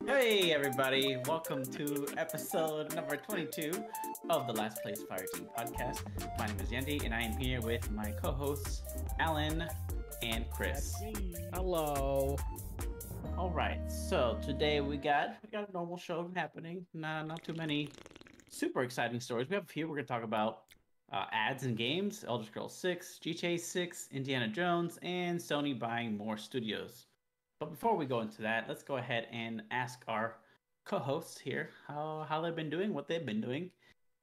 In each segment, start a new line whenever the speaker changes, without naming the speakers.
Hey everybody, welcome to episode number 22 of the Last Place Fire Team podcast. My name is Yendi and I am here with my co-hosts Alan and Chris.
That's me.
Hello.
All right, so today we got a normal show happening. Not too many super exciting stories. We have a few. We're gonna talk about ads and games, Elder Scrolls 6, GTA 6, Indiana Jones, and Sony buying more studios. But before we go into that, let's go ahead and ask our co-hosts here how they've been doing, what they've been doing,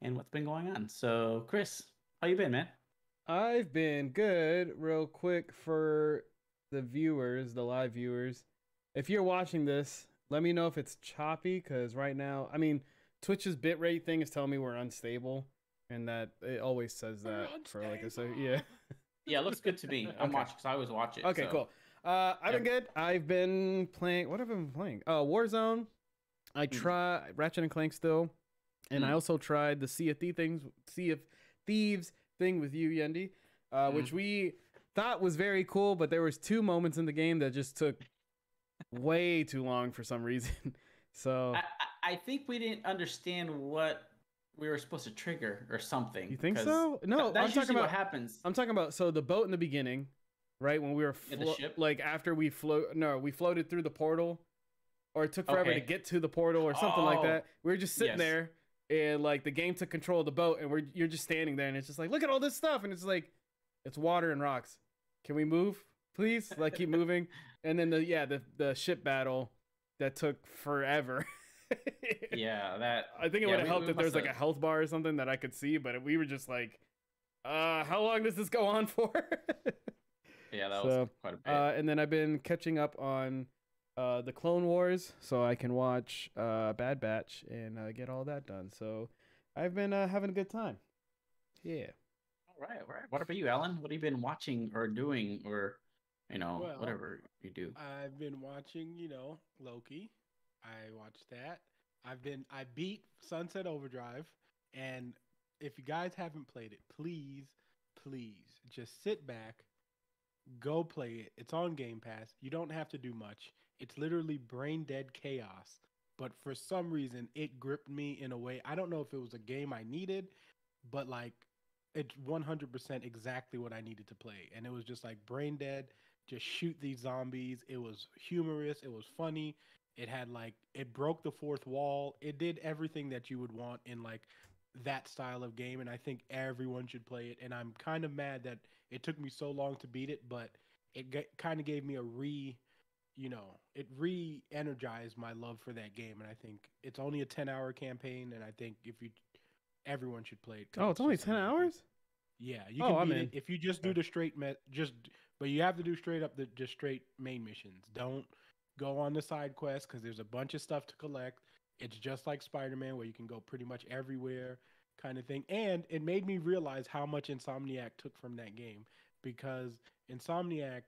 and what's been going on. So, Chris, how you been, man?
I've been good. Real quick for the viewers, the live viewers. If you're watching this, let me know if it's choppy, because right now, Twitch's bitrate thing is telling me we're unstable, and that it always says that for like a second. Yeah.
Yeah, it looks good to me. I'm
Okay.
watching because I always watch it.
Okay,
so.
cool. I've been good. I've been playing. What have I been playing? Warzone. I try Ratchet and Clank still, and I also tried the Sea of Thieves thing with you, Yendi, which we thought was very cool, but there was 2 moments in the game that just took way too long for some reason. So
I think we didn't understand what we were supposed to trigger or something.
You think
'cause
so? No,
that's
I'm talking
usually
about
what happens.
I'm talking about the boat in the beginning, right? When we were
the ship?
like after we floated through the portal, or it took forever
Okay.
to get to the portal or something like
Oh,
that. We were just sitting
yes.
there, and like the game took control of the boat, and you're just standing there, and it's just like, look at all this stuff, and it's like, it's water and rocks. Can we move, please? Like, keep moving. And then the ship battle that took forever.
Yeah, that.
I think it
yeah,
would have helped
we
if there's like a
must've-
health bar or something that I could see, but we were just like, how long does this go on for?
Yeah, that was quite a bit.
And then I've been catching up on the Clone Wars, so I can watch Bad Batch and get all that done. So I've been having a good time. Yeah.
All right. What about you, Alan? What have you been watching or doing, or
Well,
whatever you do?
I've been watching, Loki. I watched that. I beat Sunset Overdrive, and if you guys haven't played it, please, please just sit back, go play it. It's on Game Pass. You don't have to do much. It's literally brain dead chaos. But for some reason, it gripped me in a way. I don't know if it was a game I needed, but like it's 100% exactly what I needed to play. And it was just like brain dead, just shoot these zombies. It was humorous, it was funny. It broke the fourth wall. It did everything that you would want in like that style of game, and I think everyone should play it. And I'm kind of mad that it took me so long to beat it, but kind of gave me it re-energized my love for that game. And I think it's only a 10-hour campaign, and I think everyone should play it. 'Cause
Oh, it's only
just
10
amazing.
hours?
Yeah, you can
Oh, I'm
beat
in.
it if you just do the straight but you have to do straight up the just straight main missions. Don't go on the side quests because there's a bunch of stuff to collect. It's just like Spider-Man where you can go pretty much everywhere, kind of thing. And it made me realize how much Insomniac took from that game, because Insomniac,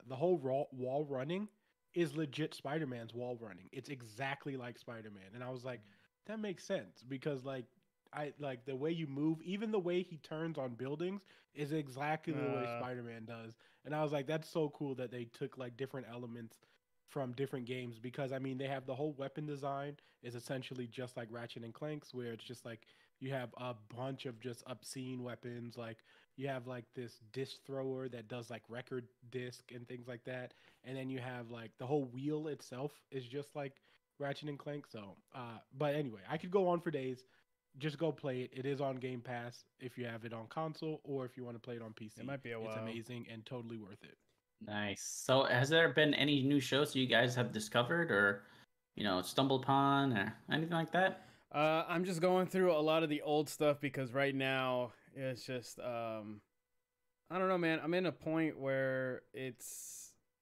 the whole wall running is legit Spider-Man's wall running. It's exactly like Spider-Man, and I was like, that makes sense because like. I like the way you move, even the way he turns on buildings is exactly the way Spider-Man does. And I was like, that's so cool that they took like different elements from different games, because I mean they have the whole weapon design is essentially just like Ratchet and Clank's, where it's just like you have a bunch of just obscene weapons. Like you have like this disc thrower that does like record disc and things like that. And then you have like the whole wheel itself is just like Ratchet and Clank. So but anyway, I could go on for days. Just go play it. It is on Game Pass if you have it on console, or if you want to play it on PC.
It might be a while.
It's amazing and totally worth it.
Nice. So, has there been any new shows you guys have discovered or stumbled upon or anything like that?
I'm just going through a lot of the old stuff because right now it's just I don't know, man. I'm in a point where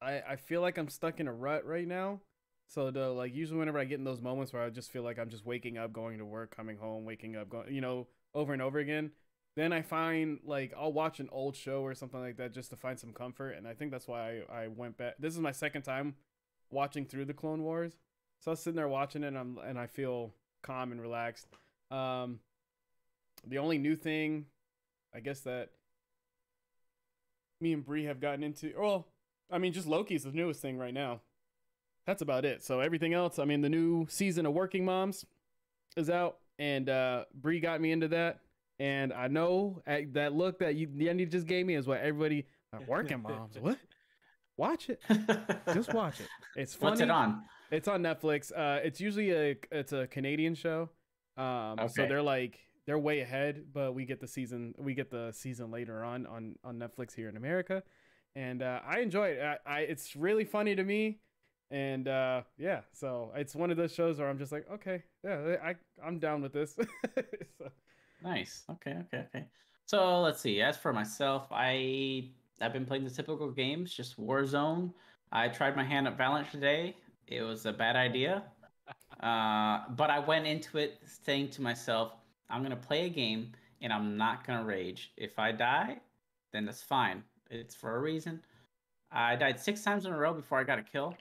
I feel like I'm stuck in a rut right now. So usually whenever I get in those moments where I just feel like I'm just waking up, going to work, coming home, waking up, going, over and over again, then I find like I'll watch an old show or something like that just to find some comfort. And I think that's why I went back. This is my second time watching through the Clone Wars. So I was sitting there watching it, and I feel calm and relaxed. The only new thing, I guess, that me and Bree have gotten into, well, I mean, just Loki's the newest thing right now. that's about it. So everything else, I mean, the new season of Working Moms is out, and Bree got me into that. And I know that look that Yandy just gave me is what everybody Working Moms. What? Watch it. Just watch it. It's funny.
What's it on?
It's on Netflix. It's usually a Canadian show. So they're way ahead, but we get the season later on Netflix here in America, and I enjoy it. It's really funny to me, and yeah, so it's one of those shows where I'm just like, okay, yeah, I'm down with this. So.
Nice. Okay. So let's see. As for myself, I've been playing the typical games, just Warzone. I tried my hand at Valorant today. It was a bad idea. But I went into it saying to myself, I'm going to play a game and I'm not going to rage. If I die, then that's fine. It's for a reason. I died 6 times in a row before I got a kill.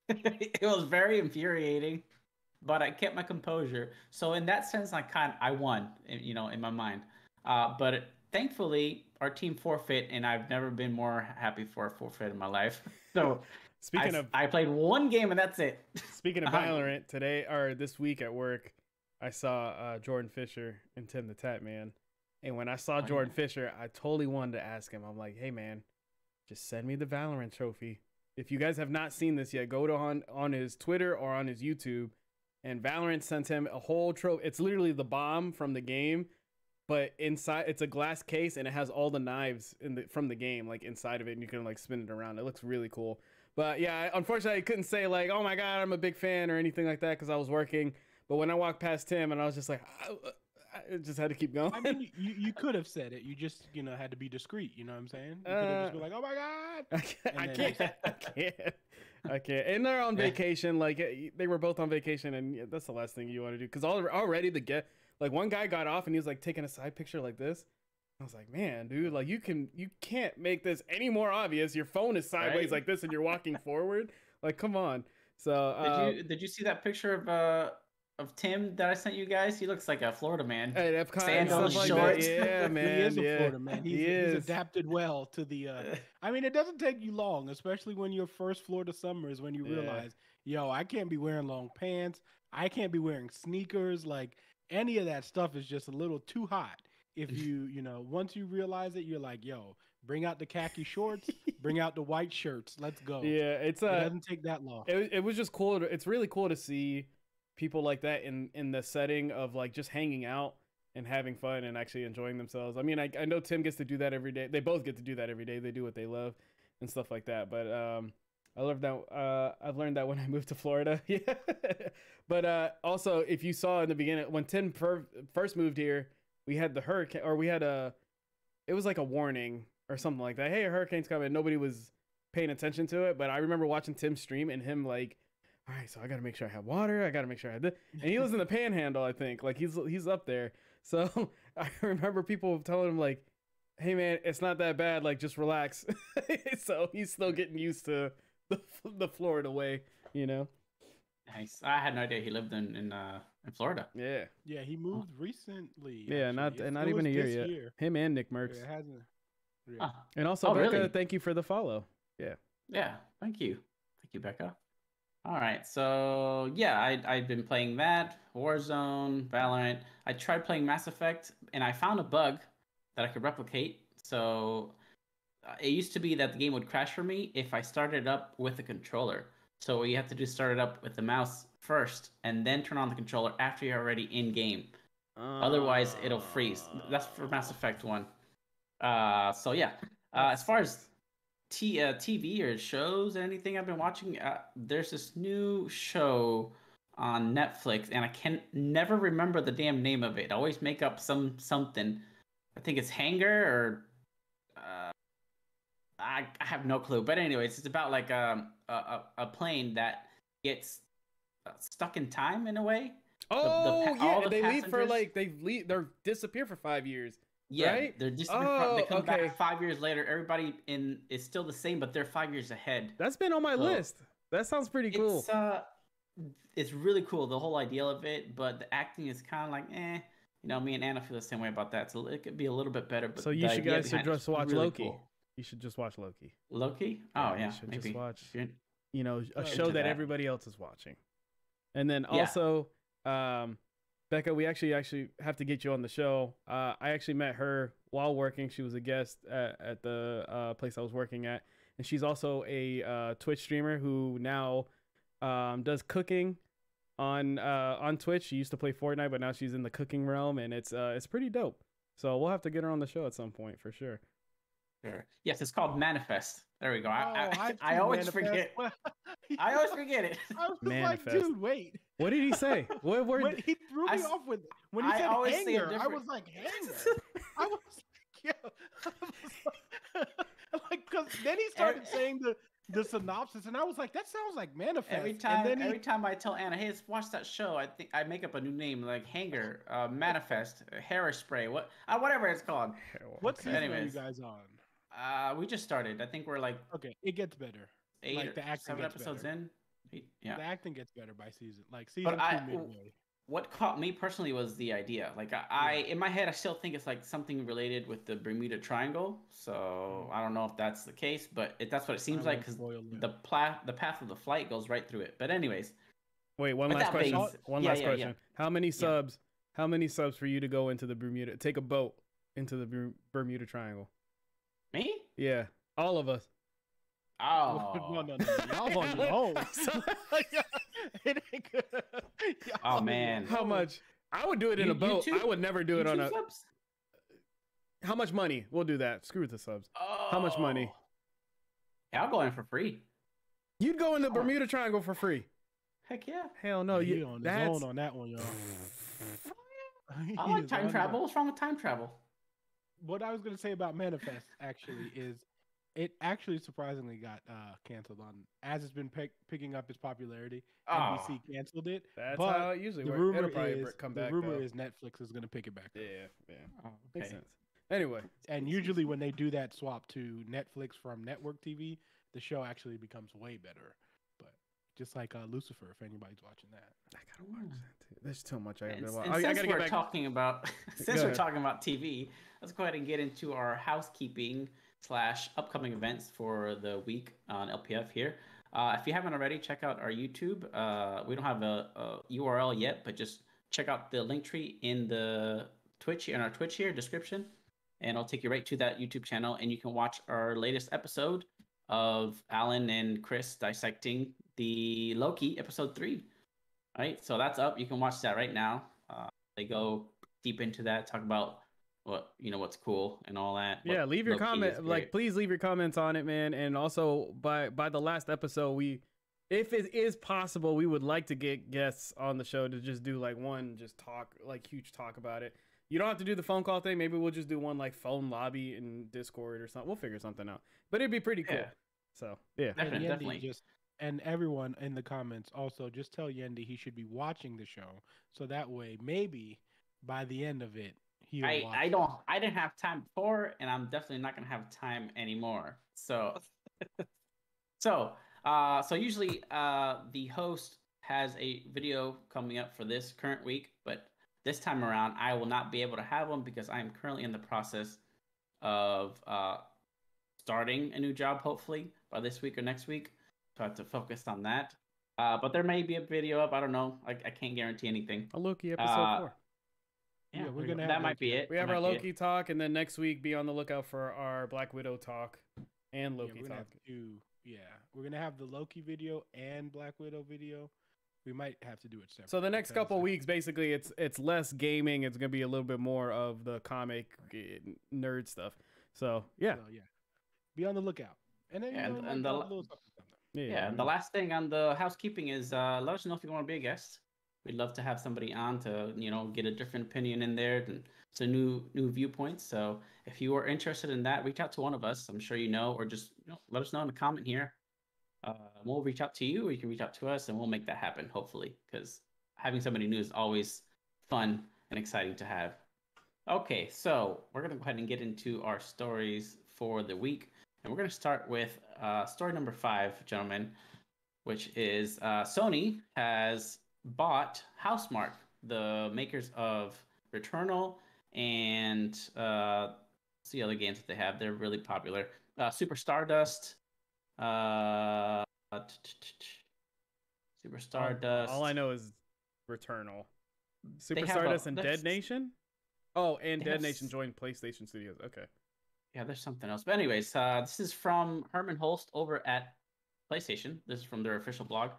It was very infuriating, but I kept my composure. So in that sense, I won, in my mind. But thankfully, our team forfeit, and I've never been more happy for a forfeit in my life. So I played one game and that's it.
Speaking of Valorant, today or this week at work, I saw Jordan Fisher and Tim the Tat Man. And when I saw Jordan Fisher, I totally wanted to ask him. I'm like, hey man, just send me the Valorant trophy. If you guys have not seen this yet, go to on his Twitter or on his YouTube. And Valorant sent him a whole trophy. It's literally the bomb from the game, but inside it's a glass case and it has all the knives from the game like inside of it, and you can like spin it around. It looks really cool. But yeah, unfortunately, I couldn't say like, oh my god, I'm a big fan or anything like that because I was working. But when I walked past him, and I was just like, I just had to keep going.
I mean, you could have said it. You just had to be discreet. You know what I'm saying? You could have just been like, oh my god. I can't. And they're on vacation. Like they were both on vacation, and that's the last thing you want to do because already one guy got off and he was like taking a side picture like this. I was like, man, dude, like you can't make this any more obvious. Your phone is sideways like this, and you're walking forward. Like, come on. So
did you see that picture of Tim that I sent you guys? He looks like a Florida man.
Hey,
sandals,
like
shorts.
Yeah, man.
He is a Florida man. He's adapted well to the. I mean, it doesn't take you long, especially when your first Florida summer is when you realize, yo, I can't be wearing long pants. I can't be wearing sneakers. Like any of that stuff is just a little too hot. If you once you realize it, you're like, yo, bring out the khaki shorts, bring out the white shirts. Let's go.
Yeah, it
doesn't take that long.
It was just cool. It's really cool to see people like that in the setting of like just hanging out and having fun and actually enjoying themselves. I mean, I know Tim gets to do that every day. They both get to do that every day. They do what they love and stuff like that. But I love that. I've learned that when I moved to Florida. Yeah. But also, if you saw in the beginning when Tim first moved here, we had the hurricane, or it was like a warning or something like that. Hey, a hurricane's coming. Nobody was paying attention to it. But I remember watching Tim stream and him like, all right, so I got to make sure I have water. I got to make sure I have this. And he lives in the Panhandle, I think. Like he's up there. So I remember people telling him like, hey man, it's not that bad. Like just relax. So he's still getting used to the Florida way,
Nice. I had no idea he lived in Florida.
Yeah.
Yeah, he moved recently.
Yeah,
actually.
not even a year yet. Him and Nick Merckx.
Yeah, it hasn't. Yeah.
Oh.
And also, Becca,
really?
thank you for the follow. Yeah.
Yeah. Thank you, Becca. All right. So yeah, I've been playing that Warzone, Valorant. I tried playing Mass Effect, and I found a bug that I could replicate. So it used to be that the game would crash for me if I started up with a controller. So what you have to do is start it up with the mouse first, and then turn on the controller after you're already in game. Otherwise, it'll freeze. That's for Mass Effect 1. So yeah, as far as TV or shows or anything I've been watching, there's this new show on Netflix, and I can never remember the damn name of it. I always make up something. I think it's Hanger or I have no clue. But anyways, it's about like a plane that gets stuck in time in a way.
They leave for like they disappear for 5 years.
Yeah,
right?
They're just they come back 5 years later. Everybody is still the same, but they're 5 years ahead.
That's been on my list. That sounds pretty cool.
It's really cool, the whole idea of it, but the acting is kind of like me and Anna feel the same way about that. So it could be a little bit better. But
so you should just watch
really
Loki.
Cool.
You should just watch Loki.
Loki? Oh yeah,
you should
maybe.
just watch. you know, a
Into
show that
that.
everybody else is watching. And then
Yeah.
also, Becca, we actually have to get you on the show. I actually met her while working. She was a guest at the place I was working at, and she's also a Twitch streamer who now does cooking on Twitch. She used to play Fortnite, but now she's in the cooking realm, and it's pretty dope. So we'll have to get her on the show at some point for sure.
Sure. Yes, it's called Manifest. There we go.
I've
I
seen
always
Manifest.
forget. I always forget it.
I was just
Manifest.
like, dude, wait.
What did he say? What word?
When he threw me off with when he
I
said
always say a
hanger, I
different-
was like, hanger. I was like, yeah. Like, because then he started saying the synopsis, and I was like, that sounds like Manifest.
Every time I tell Anna, hey, let's watch that show, I think I make up a new name like Hanger, Manifest, Hairspray, whatever it's called.
What season are you
Anyways.
guys on?
We just started. I think we're like
Okay, it gets better.
8
Like,
or
the acting
7
gets
episodes
better.
in. Yeah.
The acting gets better by season. Like season
But
2 midway.
what caught me personally was the idea. Like I in my head, I still think it's like something related with the Bermuda Triangle. So I don't know if that's the case, but that's what it seems like because the path of the flight goes right through it. But anyways,
Wait, one
With
last
that
question.
being-
One
yeah,
last
yeah,
question.
yeah.
How many subs? How many subs for you to go into the Bermuda? Take a boat into the Bermuda Triangle.
me?
Yeah, all of us.
Oh,
No. Y'all on your own. It ain't good. Y'all
Oh,
on your
man.
How
own.
much? I would do it in a boat.
YouTube?
I would never do it on
YouTube
a.
subs?
How much money? We'll do that. Screw the subs. How much money?
Oh. Yeah, I'll go in for free.
You'd go in the
Oh.
Bermuda Triangle for free.
Heck yeah.
Hell no.
He
You.
on his
That's.
own on that one, y'all.
I
He
like
is
time
on
travel.
that.
What's wrong with time travel?
What I was gonna say about Manifest actually is it actually surprisingly got canceled on as it's been picking up its popularity.
Oh.
NBC canceled it.
That's
but
how it usually
the
works.
rumor
It'll probably
is
come
the
back.
rumor
though.
is Netflix is gonna pick it back up.
Yeah.
Oh,
Makes
okay.
sense. Anyway,
And usually when they do that swap to Netflix from network TV, the show actually becomes way better. But just like Lucifer, if anybody's watching that.
I gotta watch that too. There's too much I
And,
gotta watch.
and
I
since
gotta
we're
get back.
talking about TV, let's go ahead and get into our housekeeping / upcoming events for the week on LPF here. If you haven't already, check out our YouTube. We don't have a URL yet, but just check out the link tree in the Twitch in our Twitch here description, and I'll take you right to that YouTube channel, and you can watch our latest episode of Alan and Chris dissecting the Loki episode 3. All right, so that's up. You can watch that right now. They go deep into that, talk about what's cool and all that.
Yeah, leave your
Loki is
comment.
great.
Like, please leave your comments on it, man. And also, by the last episode, if it is possible, we would like to get guests on the show to just do like one, just talk, like huge talk about it. You don't have to do the phone call thing. Maybe we'll just do one like phone lobby in Discord or something. We'll figure something out. But it'd be pretty cool.
Yeah.
So yeah.
Definitely,
And Yendi
definitely.
and everyone in the comments also just tell Yendi he should be watching the show so that way maybe by the end of it he'll watch
I didn't have time before, and I'm definitely not gonna have time anymore. So so usually the host has a video coming up for this current week, but this time around I will not be able to have one because I am currently in the process of starting a new job, hopefully by this week or next week. So I have to focus on that. But there may be a video up. I don't know. I can't guarantee anything.
A Loki episode 4.
Yeah, we're gonna have
that might
Loki.
be it.
We have
That
our
might be it.
Loki talk, and then next week be on the lookout for our Black Widow talk and Loki
we're gonna
talk.
have to we're gonna have the Loki video and Black Widow video. We might have to do it separate.
So the next
because,
couple weeks, basically, it's less gaming. It's gonna be a little bit more of the comic nerd stuff. So yeah,
be on the lookout. And then
And the Yeah, and the last thing on the housekeeping is let us know if you want to be a guest. We'd love to have somebody on to get a different opinion in there and some new viewpoints. So if you are interested in that, reach out to one of us. I'm sure or just let us know in the comment here. We'll reach out to you, or you can reach out to us, and we'll make that happen. Hopefully, because having somebody new is always fun and exciting to have. Okay, so we're gonna go ahead and get into our stories for the week. And we're going to start with story number 5, gentlemen, which is Sony has bought Housemarque, the makers of Returnal and the other games that they have. They're really popular. Super Stardust, Super
All
Stardust.
I know is Returnal.
They
Super
have
Stardust and Dead Nation? Oh, and
they
Dead
have
Nation joined PlayStation Studios. Okay.
Yeah, there's something else. But anyways, this is from Herman Holst over at PlayStation. This is from their official blog.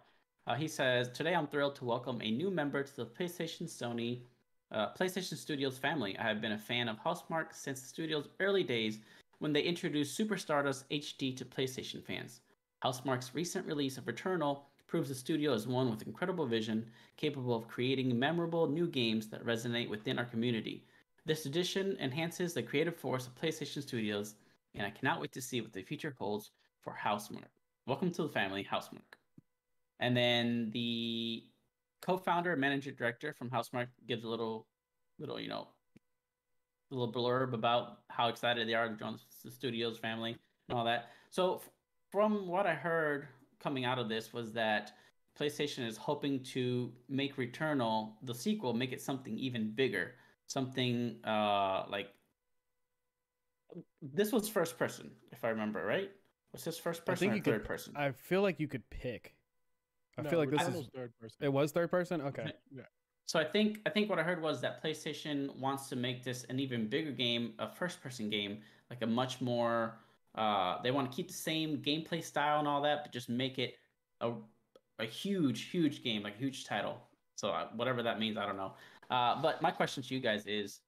He says, "Today I'm thrilled to welcome a new member to the PlayStation Studios family. I have been a fan of Housemarque since the studio's early days when they introduced Super Stardust HD to PlayStation fans. Housemarque's recent release of Returnal proves the studio is one with incredible vision, capable of creating memorable new games that resonate within our community. This edition enhances the creative force of PlayStation Studios, and I cannot wait to see what the future holds for Housemarque. Welcome to the family, Housemarque." And then the co-founder and managing director from Housemarque gives a little, little blurb about how excited they are to join the studios family and all that. So, from what I heard coming out of this was that PlayStation is hoping to make Returnal, the sequel, make it something even bigger, something like this was first person, if I remember right. Was this first person or third person?
I feel like you could pick. I feel like this is
third person.
It was third person. Okay.
Yeah.
So I think what I heard was that PlayStation wants to make this an even bigger game, a first-person game, like a much more. They want to keep the same gameplay style and all that, but just make it a huge game, like a huge title. So whatever that means, I don't know. But my question to you guys is,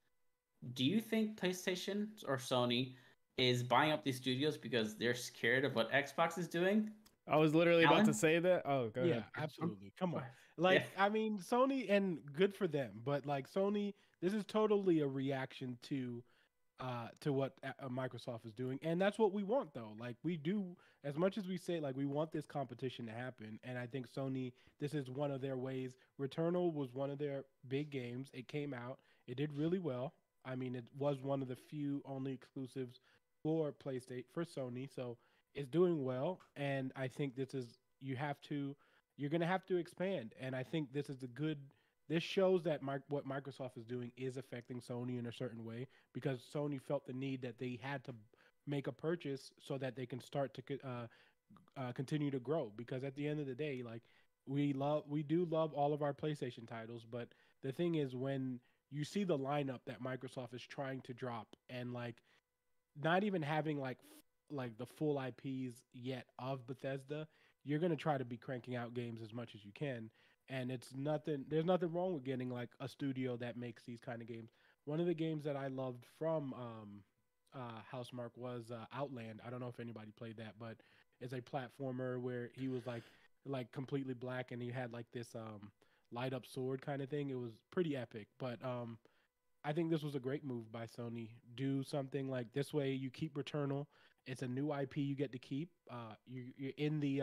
do you think PlayStation or Sony is buying up these studios because they're scared of what Xbox is doing?
I was literally
Alan?
about to say that. Oh, go
Yeah,
ahead.
absolutely. Come on. Like,
Yeah.
I mean, Sony, and good for them, but like Sony, this is totally a reaction to what Microsoft is doing, and that's what we want, though. Like, we do, as much as we say, like, we want this competition to happen, and I think Sony, this is one of their ways. Returnal was one of their big games. It came out, it did really well. I mean, it was one of the few only exclusives for PlayStation, for Sony, so it's doing well, and I think this is, you're going to have to expand, and I think this is this shows that what Microsoft is doing is affecting Sony in a certain way, because Sony felt the need that they had to make a purchase so that they can start to continue to grow. Because at the end of the day, like, we do love all of our PlayStation titles, but the thing is, when you see the lineup that Microsoft is trying to drop, and like not even having like the full IPs yet of Bethesda, you're going to try to be cranking out games as much as you can. And there's nothing wrong with getting like a studio that makes these kind of games. One of the games that I loved from Housemarque was Outland. I don't know if anybody played that, but it's a platformer where he was like completely black, and he had like this light up sword kind of thing. It was pretty epic, but I think this was a great move by Sony. Do something like this way. You keep Returnal. It's a new IP you get to keep. You're in the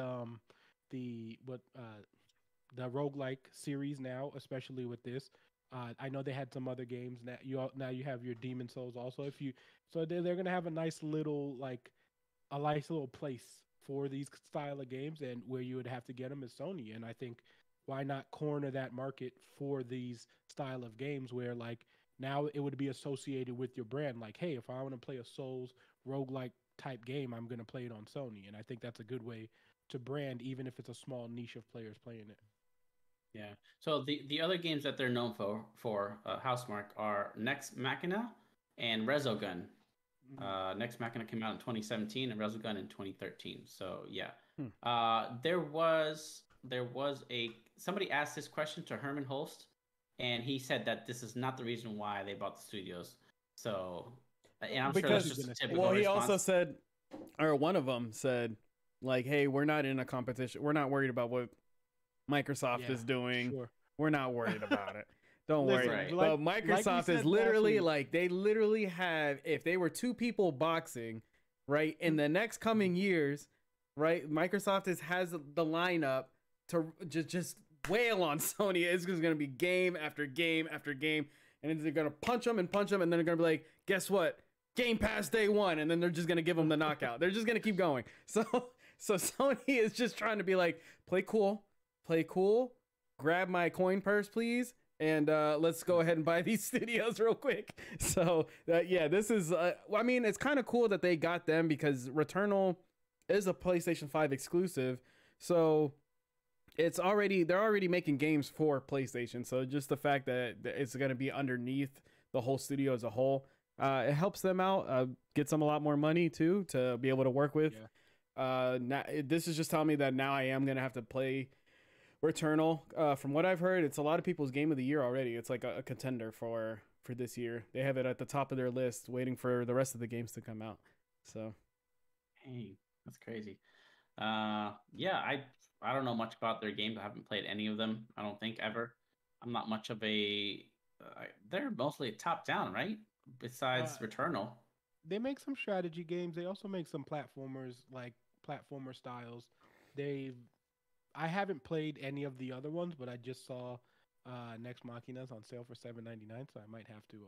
roguelike series now, especially with this. I know they had some other games. Now you have your Demon Souls also. So they're gonna have a nice little place for these style of games, and where you would have to get them is Sony. And I think, why not corner that market for these style of games where like now it would be associated with your brand. Like, hey, if I want to play a Souls roguelike type game, I'm gonna play it on Sony. And I think that's a good way to brand, even if it's a small niche of players playing it.
Yeah. So the other games that they're known for Housemarque are Nex Machina and Resogun. Nex Machina came out in 2017 and Resogun in 2013. So yeah. There was somebody asked this question to Herman Holst, and he said that this is not the reason why they bought the studios. So, and I'm sure that's just a typical
he
response.
also said, or one of them said, like, hey, we're not in a competition. We're not worried about what Microsoft is doing.
Sure.
We're not worried about it. Don't worry.
Right.
But Microsoft is literally they literally have, if they were two people boxing, right, in the next coming years, right, Microsoft has the lineup to just wail on Sony. It's just going to be game after game after game, and they're going to punch them, and then they're going to be like, guess what? Game Pass day one, and then they're just going to give them the knockout. They're just going to keep going. So Sony is just trying to be like, play cool, grab my coin purse, please, and let's go ahead and buy these studios real quick. So yeah, this is I mean, it's kind of cool that they got them, because Returnal is a PlayStation 5 exclusive. So they're already making games for PlayStation. So just the fact that it's going to be underneath the whole studio as a whole, it helps them out, gets them a lot more money too to be able to work with. Now, this is just telling me that now I am going to have to play Returnal. From what I've heard, it's a lot of people's game of the year already. It's like a contender for this year. They have it at the top of their list, waiting for the rest of the games to come out. So,
Hey, that's crazy. Yeah, I don't know much about their games. I haven't played any of them. I don't think ever. I'm not much of a. They're mostly top down, right? Besides Returnal.
They make some strategy games. They also make some platformers, like platformer styles. I haven't played any of the other ones, but I just saw Next Machina's on sale for $7.99, so I might have to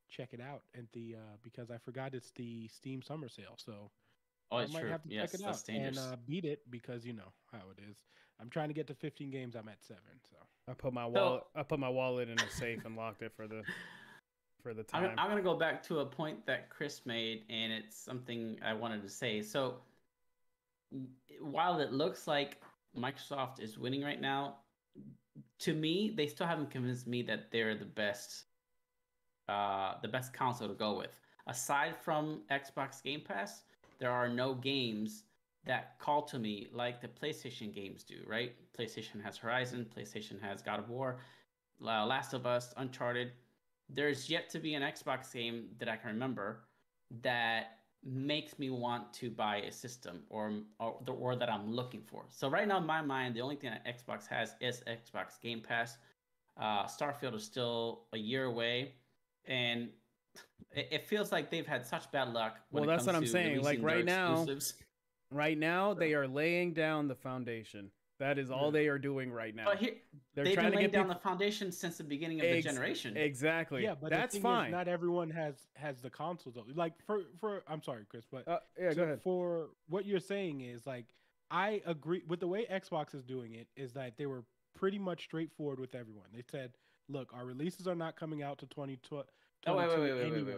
check it out at the because I forgot it's the Steam Summer Sale, so
Oh,
I
it's
might
true.
have to
Yes,
check it
that's
out
dangerous.
and beat it because you know how it is. I'm trying to get to 15 games. I'm at 7, so
I put my
So-
wallet in a safe and locked it for the time.
I'm gonna go back to a point that Chris made, and it's something I wanted to say. So, while it looks like Microsoft is winning right now, to me, they still haven't convinced me that they're the best console to go with. Aside from Xbox Game Pass, there are no games that call to me like the PlayStation games do, right? PlayStation has Horizon, PlayStation has God of War, Last of Us, Uncharted. There's yet to be an Xbox game that I can remember that makes me want to buy a system or that I'm looking for. So right now in my mind, the only thing that Xbox has is Xbox Game Pass. Starfield is still a year away, and it feels like they've had such bad luck when
Well,
it
that's
comes
what I'm
to
saying. Like
releasing their exclusives.
right now, they are laying down the foundation. That is all they are doing right now.
But they've
trying
been
to
laying
get
down
people...
the foundation since the beginning of the generation.
Exactly.
yeah, but
that's
the thing
fine.
is, not everyone has the consoles though. Like for I'm sorry, Chris, but
yeah, go ahead.
For what you're saying is like I agree with the way Xbox is doing it is that they were pretty much straightforward with everyone. They said, "Look, our releases are not coming out to 2022
Oh,
anyway."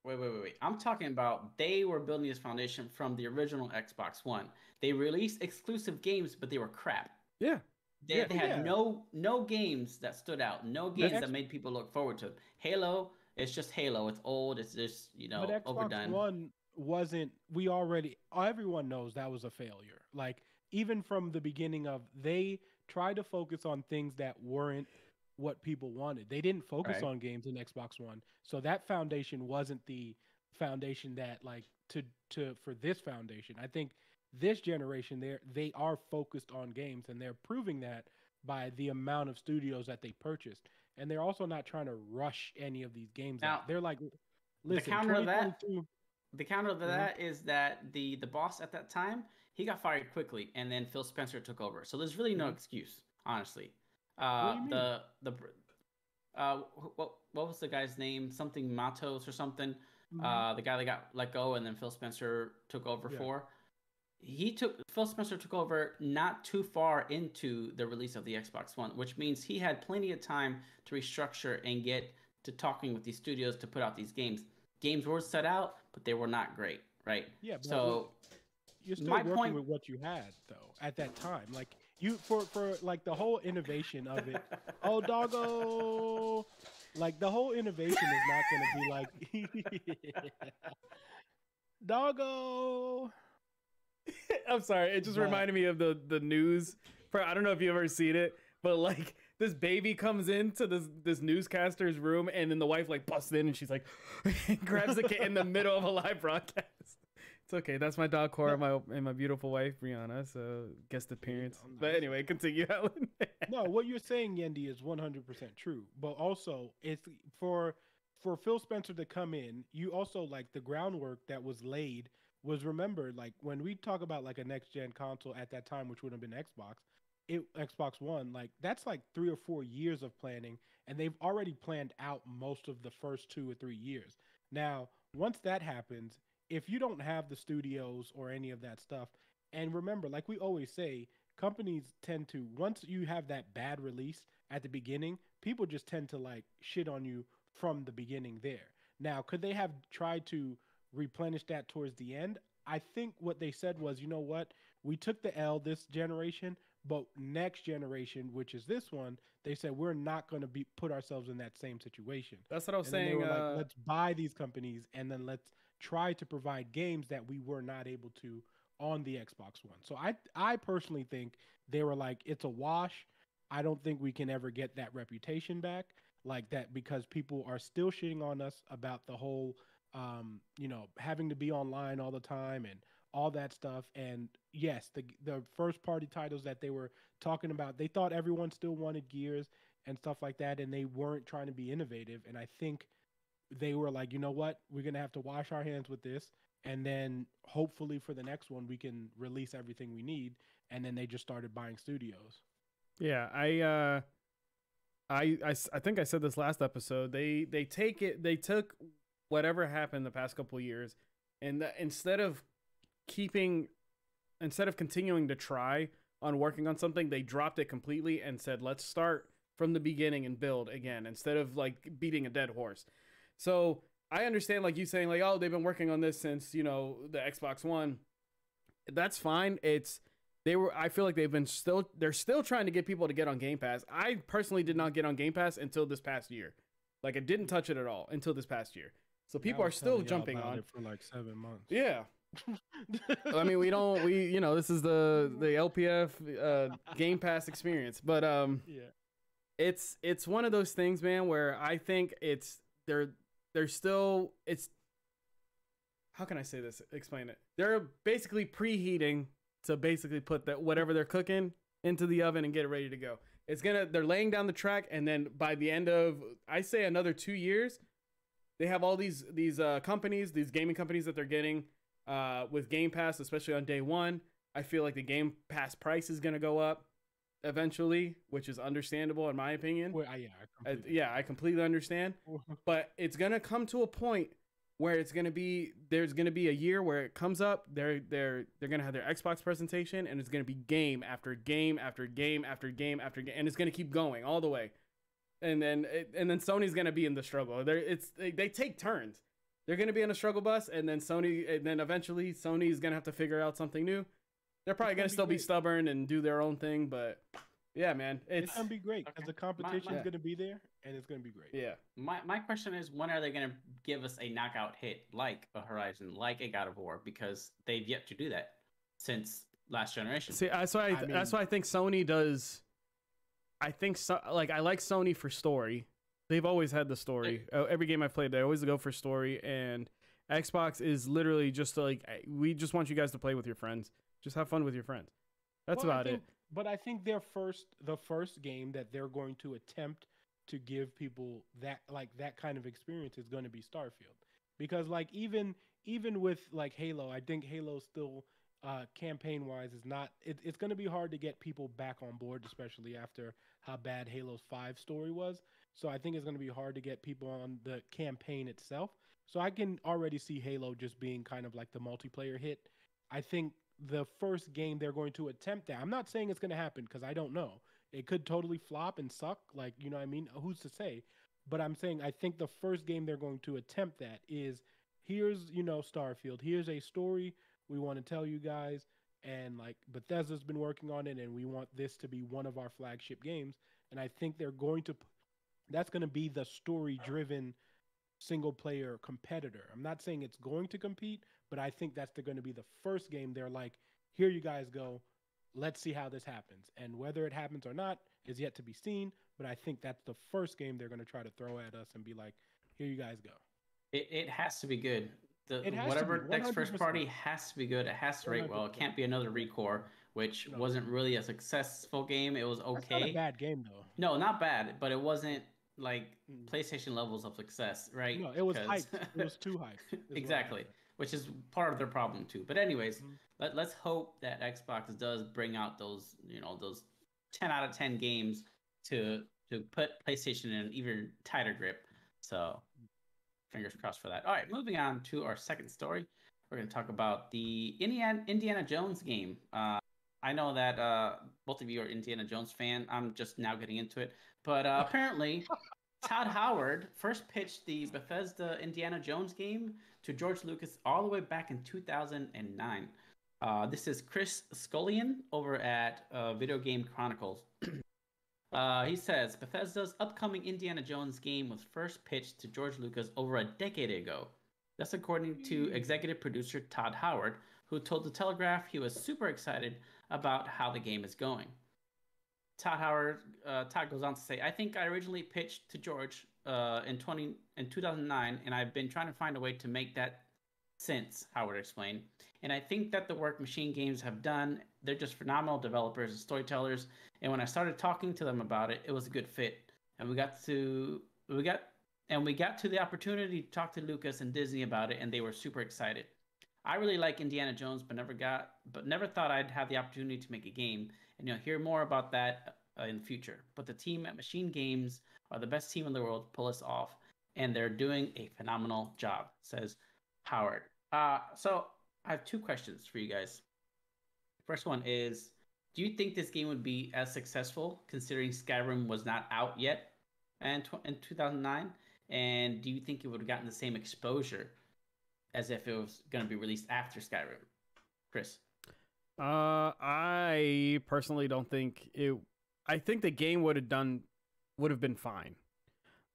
wait. I'm talking about they were building this foundation from the original Xbox One. They released exclusive games, but they were crap.
Yeah.
They had no games that stood out, no games that made people look forward to. Halo, it's just Halo. It's old. It's just
But Xbox
overdone.
One wasn't. Everyone knows that was a failure. Like even from the beginning of, they tried to focus on things that weren't what people wanted. They didn't focus on games in Xbox One, so that foundation wasn't the foundation that like to for this foundation. I think this generation they are focused on games, and they're proving that by the amount of studios that they purchased. And they're also not trying to rush any of these games out. They're like, listen,
the counter to that is that the boss at that time, he got fired quickly, and then Phil Spencer took over. So there's really no excuse, honestly.
What do you mean?
What was the guy's name? Something Matos or something. The guy that got let go, and then Phil Spencer took over for. Phil Spencer took over not too far into the release of the Xbox One, which means he had plenty of time to restructure and get to talking with these studios to put out these games. Games were set out, but they were not great, right?
Yeah, but
so
you're still working with what you had though at that time. Like you for like the whole innovation of it. Oh doggo, like the whole innovation is not going to be like doggo.
I'm sorry. It just reminded me of the news. I don't know if you ever seen it, but like this baby comes into this newscaster's room, and then the wife like busts in, and she's like grabs the kid in the middle of a live broadcast. It's okay. That's my dog Cora, and my beautiful wife Brianna. So guest appearance. Nice. But anyway, continue, Alan.
No, what you're saying, Yendi, is 100% true. But also, it's for Phil Spencer to come in. You also like the groundwork that was laid. Was remembered, like when we talk about like a next gen console at that time, which would have been Xbox One, like that's like 3 or 4 years of planning, and they've already planned out most of the first 2 or 3 years. Now, once that happens, if you don't have the studios or any of that stuff, and remember, like we always say, companies tend to, once you have that bad release at the beginning, people just tend to like shit on you from the beginning there. Now, could they have tried to replenish that towards the end? I think what they said was, you know what, we took the L this generation, but next generation, which is this one, they said we're not going to be put ourselves in that same situation.
That's what I was
And then they
saying.
were like, let's buy these companies and then let's try to provide games that we were not able to on the Xbox One. So I personally think they were like, it's a wash. I don't think we can ever get that reputation back like that because people are still shitting on us about the whole having to be online all the time and all that stuff. And yes, the first party titles that they were talking about, they thought everyone still wanted Gears and stuff like that, and they weren't trying to be innovative. And I think they were like, you know what, we're gonna have to wash our hands with this, and then hopefully for the next one we can release everything we need. And then they just started buying studios.
Yeah, I think I said this last episode. They took whatever happened the past couple of years, and instead of continuing to try on working on something, they dropped it completely and said, let's start from the beginning and build again instead of like beating a dead horse. So I understand like you saying like, oh, they've been working on this since, the Xbox One. That's fine. I feel like they're still trying to get people to get on Game Pass. I personally did not get on Game Pass until this past year. Like I didn't touch it at all until this past year. So people are still jumping on
it for like 7 months.
Yeah. I mean, this is the LPF Game Pass experience, but
Yeah.
it's one of those things, man, where I think they're still, how can I say this? Explain it. They're basically preheating to basically put that whatever they're cooking into the oven and get it ready to go. They're laying down the track, and then by the end of, I say another 2 years, they have all these companies, these gaming companies that they're getting with Game Pass, especially on day one. I feel like the Game Pass price is going to go up eventually, which is understandable in my opinion.
Well,
I completely understand. But it's going to come to a point where there's going to be a year where it comes up, they're going to have their Xbox presentation, and it's going to be game after game after game after game after game, and it's going to keep going all the way. And then Sony's going to be in the struggle. They take turns. They're going to be in a struggle bus, and then eventually Sony's going to have to figure out something new. They're probably going to still be stubborn and do their own thing, but yeah, man, it's
going to be great because the competition's going to be there, and it's going to be great.
Yeah.
My question is, when are they going to give us a knockout hit like a Horizon, like a God of War? Because they've yet to do that since last generation.
See, that's why I think Sony does. I think so. Like I like Sony for story. They've always had the story. Every game I've played, they always go for story. And Xbox is literally just like, we just want you guys to play with your friends. Just have fun with your friends. That's about it.
But I think the first game that they're going to attempt to give people that kind of experience is going to be Starfield, because like even with like Halo, I think Halo still campaign wise is not. It's going to be hard to get people back on board, especially after how bad Halo's 5 story was. So I think it's going to be hard to get people on the campaign itself. So I can already see Halo just being kind of like the multiplayer hit. I think the first game they're going to attempt that. I'm not saying it's going to happen because I don't know. It could totally flop and suck. Like, you know what I mean? Who's to say? But I'm saying I think the first game they're going to attempt that is, here's, Starfield. Here's a story we want to tell you guys. And like Bethesda's been working on it, and we want this to be one of our flagship games. And I think that's going to be the story-driven single-player competitor. I'm not saying it's going to compete, but I think that's going to be the first game they're like, here you guys go. Let's see how this happens. And whether it happens or not is yet to be seen, but I think that's the first game they're going to try to throw at us and be like, here you guys go.
It has to be good. Whatever next first party has to be good. It has to rate well. It can't be another Recore, which wasn't really a successful game. It was okay.
It's not a bad game, though.
No, not bad, but it wasn't like PlayStation levels of success, right?
No, it was hyped. It was too hyped.
Exactly, which is part of their problem too. But anyways, let's hope that Xbox does bring out those 10 out of 10 games to put PlayStation in an even tighter grip. So fingers crossed for that. All right, moving on to our second story. We're going to talk about the Indiana Jones game. I know that both of you are Indiana Jones fan. I'm just now getting into it. But apparently, Todd Howard first pitched the Bethesda Indiana Jones game to George Lucas all the way back in 2009. This is Chris Scullion over at Video Game Chronicles. He says Bethesda's upcoming Indiana Jones game was first pitched to George Lucas over a decade ago. That's according to executive producer Todd Howard, who told The Telegraph he was super excited about how the game is going. Todd goes on to say, "I think I originally pitched to George in 2009, and I've been trying to find a way to make that since." Howard explained, "And I think that the work Machine Games have done, they're just phenomenal developers and storytellers. And when I started talking to them about it, it was a good fit, and we got to the opportunity to talk to Lucas and Disney about it, and they were super excited. I really like Indiana Jones, but never thought I'd have the opportunity to make a game, and you'll hear more about that in the future. But the team at Machine Games are the best team in the world to pull us off, and they're doing a phenomenal job," says Howard. So I have two questions for you guys. First one is, do you think this game would be as successful considering Skyrim was not out yet in 2009? And do you think it would have gotten the same exposure as if it was going to be released after Skyrim? Chris?
I personally don't think it. I think the game would have been fine.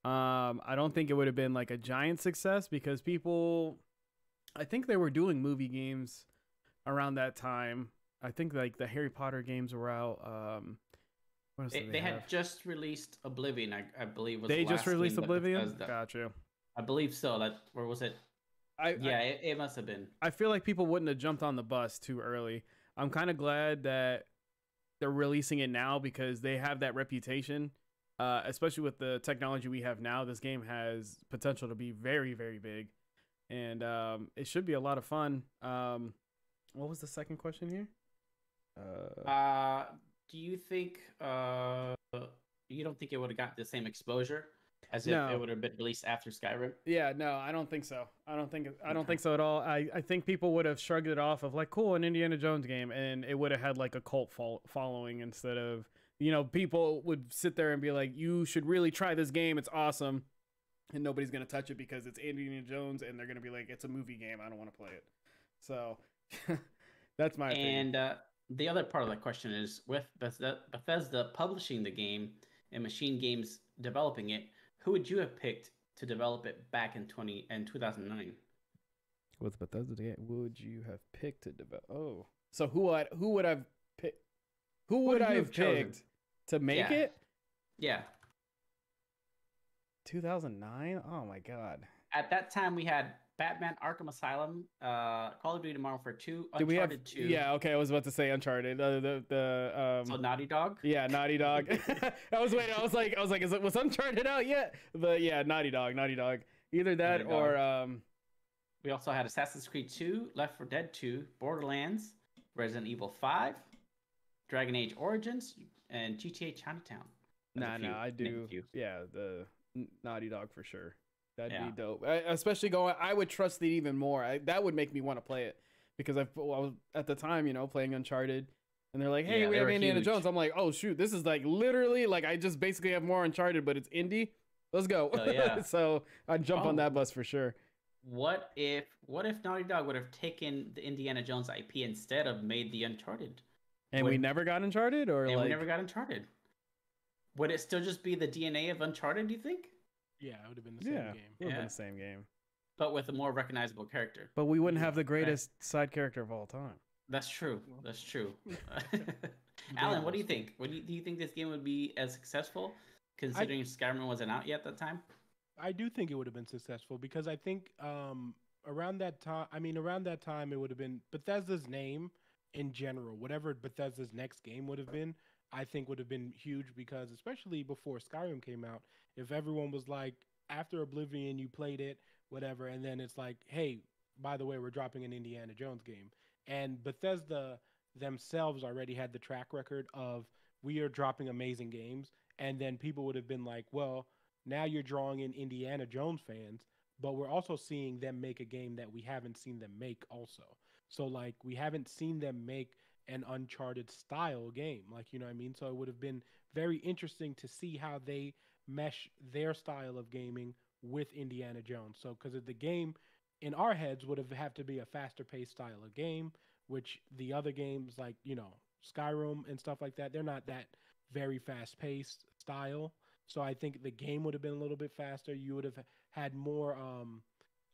I don't think it would have been like a giant success because I think they were doing movie games around that time. I think like the Harry Potter games were out. What else
They had just released Oblivion, I believe.
They just released Oblivion? Gotcha.
I believe so. Where was it? It must have been.
I feel like people wouldn't have jumped on the bus too early. I'm kind of glad that they're releasing it now because they have that reputation. Especially with the technology we have now, this game has potential to be very, very big. And it should be a lot of fun. What was the second question here?
Do you think you don't think it would have got the same exposure as if it would have been released after Skyrim?
Yeah, no, I don't think so. I don't think so at all. I think people would have shrugged it off of like, cool, an Indiana Jones game, and it would have had like a cult following instead of, people would sit there and be like, you should really try this game. It's awesome. And nobody's going to touch it because it's Indiana Jones, and they're going to be like, it's a movie game. I don't want to play it. So that's my opinion.
And the other part of that question is, with Bethesda publishing the game and Machine Games developing it, who would you have picked to develop it back in 2009?
With Bethesda, would you have picked to develop? Oh, so who would I've picked? Who would I have picked to make it?
Yeah.
2009? Oh my god.
At that time, we had Batman: Arkham Asylum, Call of Duty Modern Warfare 2, Uncharted 2.
Yeah, okay, I was about to say Uncharted.
So Naughty Dog.
Yeah, Naughty Dog. I was waiting. I was like, was Uncharted out yet? But yeah, Naughty Dog. Either that or
we also had Assassin's Creed 2, Left 4 Dead 2, Borderlands, Resident Evil 5, Dragon Age Origins, and GTA Chinatown.
I do. Yeah, the Naughty Dog for sure. That'd be dope. Especially I would trust it even more. That would make me want to play it because I was at the time, playing Uncharted, and they're like, "Hey, we have Indiana Jones." I'm like, "Oh shoot, this is like literally like I just basically have more Uncharted, but it's indie. Let's go."
Yeah.
So I'd jump on that bus for sure.
What if Naughty Dog would have taken the Indiana Jones IP instead of made the Uncharted?
And we never got Uncharted,
we never got Uncharted. Would it still just be the DNA of Uncharted, do you think?
Yeah, it would have been the same game.
It would have been the same game.
But with a more recognizable character.
But we wouldn't have the greatest side character of all time.
That's true. Alan, what do you think? Do you think this game would be as successful considering Skyrim wasn't out yet at that time?
I do think it would have been successful because I think around that time it would have been Bethesda's name in general. Whatever Bethesda's next game would have been, I think would have been huge because especially before Skyrim came out, if everyone was like, after Oblivion, you played it, whatever, and then it's like, hey, by the way, we're dropping an Indiana Jones game. And Bethesda themselves already had the track record of, we are dropping amazing games. And then people would have been like, well, now you're drawing in Indiana Jones fans, but we're also seeing them make a game that we haven't seen them make also. So like, we haven't seen them make an Uncharted style game, like, you know what I mean? So it would have been very interesting to see how they mesh their style of gaming with Indiana Jones. So because the game in our heads would have to be a faster paced style of game which the other games like Skyrim and stuff like that, they're not that very fast paced style. So I think the game would have been a little bit faster. You would have had more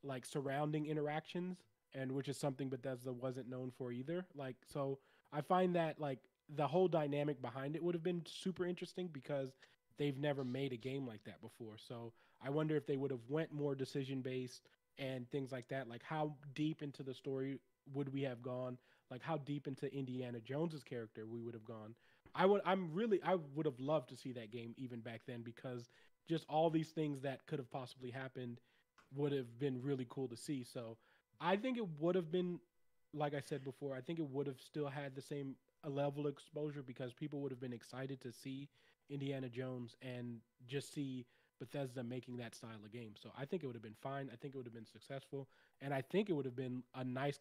like surrounding interactions, and which is something Bethesda wasn't known for either. Like, so I find that like the whole dynamic behind it would have been super interesting because they've never made a game like that before. So I wonder if they would have went more decision based and things like that. Like how deep into the story would we have gone? Like how deep into Indiana Jones's character we would have gone. I would have loved to see that game even back then because just all these things that could have possibly happened would have been really cool to see. So I think it would have been, like I said before, I think it would have still had the same level of exposure because people would have been excited to see Indiana Jones and just see Bethesda making that style of game. So I think it would have been fine. I think it would have been successful, and I think it would have been a nice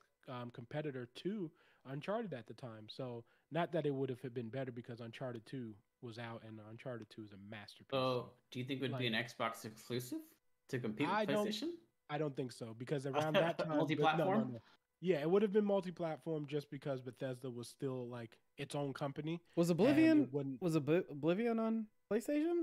competitor to Uncharted at the time. So not that it would have been better because Uncharted 2 was out, and Uncharted 2 is a masterpiece.
So,
So
do you think it would be
like
an Xbox exclusive to compete
I
with
don't
PlayStation?
I don't think so because around that time, but no, no,
Multi-platform?
no. Yeah, it would have been multi-platform just because Bethesda was still like its own company,
Was
and it
Oblivion
wouldn't.
was Oblivion on PlayStation?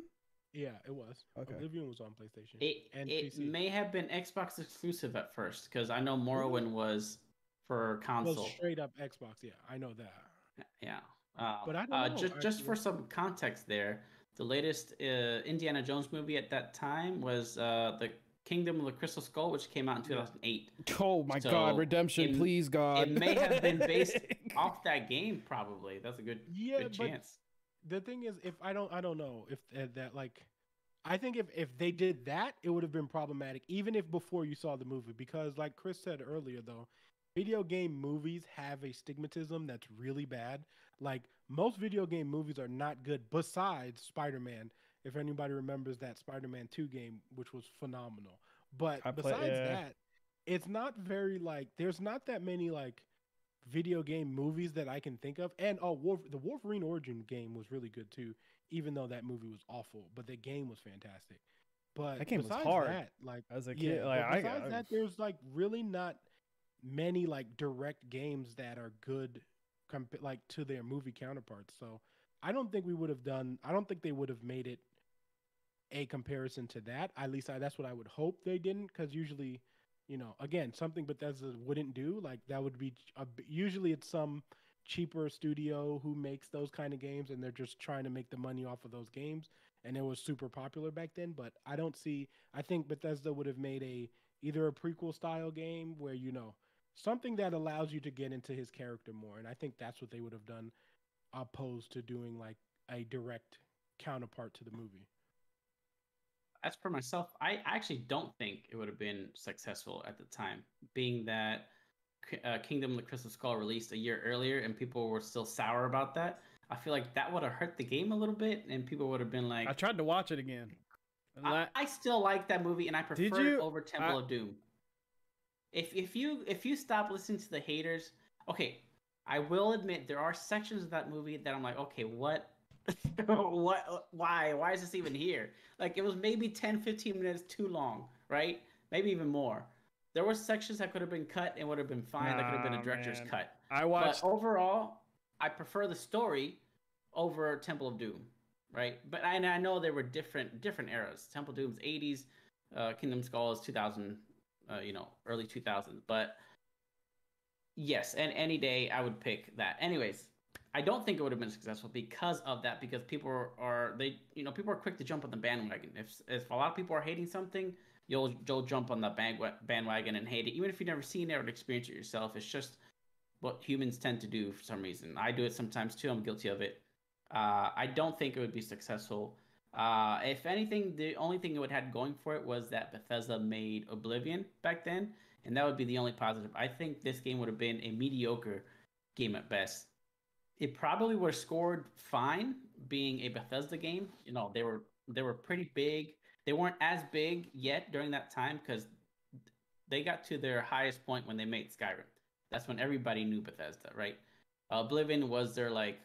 Yeah, it was.
Okay.
Oblivion was on PlayStation and
It
PC.
may have been Xbox exclusive at first because I know
Really?
Morrowind was for
Well,
console.
straight up Xbox. Yeah, I know that.
Yeah.
But I don't know
Just for
actually.
some context there, the latest Indiana Jones movie at that time was the Kingdom of the Crystal Skull, which came out in
Yeah.
2008.
Oh my God,
So
redemption,
it,
please God.
it may have been based off that game, probably. That's a
Yeah,
good
but
chance.
the thing is, if I don't know if that like, I think if they did that, it would have been problematic, even if before you saw the movie, because like Chris said earlier, though, video game movies have a stigmatism that's really bad. Like most video game movies are not good, besides Spider-Man. If anybody remembers that Spider-Man 2 game, which was phenomenal. But
I play,
besides
yeah.
that, it's not very like there's not that many like video game movies that I can think of. And the Wolverine Origin game was really good too, even though that movie was awful. But the game was fantastic. But
That game was
besides
hard
that, like
as a kid.
yeah,
Like
but besides that, there's like really not many like direct games that are good like to their movie counterparts. So I don't think we would have done. I don't think they would have made it a comparison to that. At least that's what I would hope they didn't, because usually, again, something Bethesda wouldn't do like that would be usually it's some cheaper studio who makes those kind of games, and they're just trying to make the money off of those games. And it was super popular back then, but I don't see. I think Bethesda would have made either a prequel style game where something that allows you to get into his character more, and I think that's what they would have done, opposed to doing like a direct counterpart to the movie.
As for myself, I actually don't think it would have been successful at the time, being that Kingdom of the Crystal Skull released a year earlier and people were still sour about that. I feel like that would have hurt the game a little bit, and people would have been like,
I tried to watch it again.
I still like that movie, and I prefer it over Temple of Doom. If you stop listening to the haters, okay, I will admit there are sections of that movie that I'm like, okay, what why is this even here? Like it was maybe 10-15 minutes too long, right? Maybe even more. There were sections that could have been cut and would have been fine. That could have been a director's cut.
I watched.
But overall, I prefer the story over Temple of Doom, right? But I know there were different eras. Temple of Doom's 80s, Kingdom Skull is 2000, early 2000s. But yes, and any day I would pick that. Anyways, I don't think it would have been successful because of that. Because people people are quick to jump on the bandwagon. If a lot of people are hating something, you'll jump on the bandwagon and hate it, even if you've never seen it or experienced it yourself. It's just what humans tend to do for some reason. I do it sometimes too. I'm guilty of it. I don't think it would be successful. If anything, the only thing it would have going for it was that Bethesda made Oblivion back then, and that would be the only positive. I think this game would have been a mediocre game at best. It probably would have scored fine, being a Bethesda game. They were pretty big. They weren't as big yet during that time because they got to their highest point when they made Skyrim. That's when everybody knew Bethesda, right? Oblivion was their like,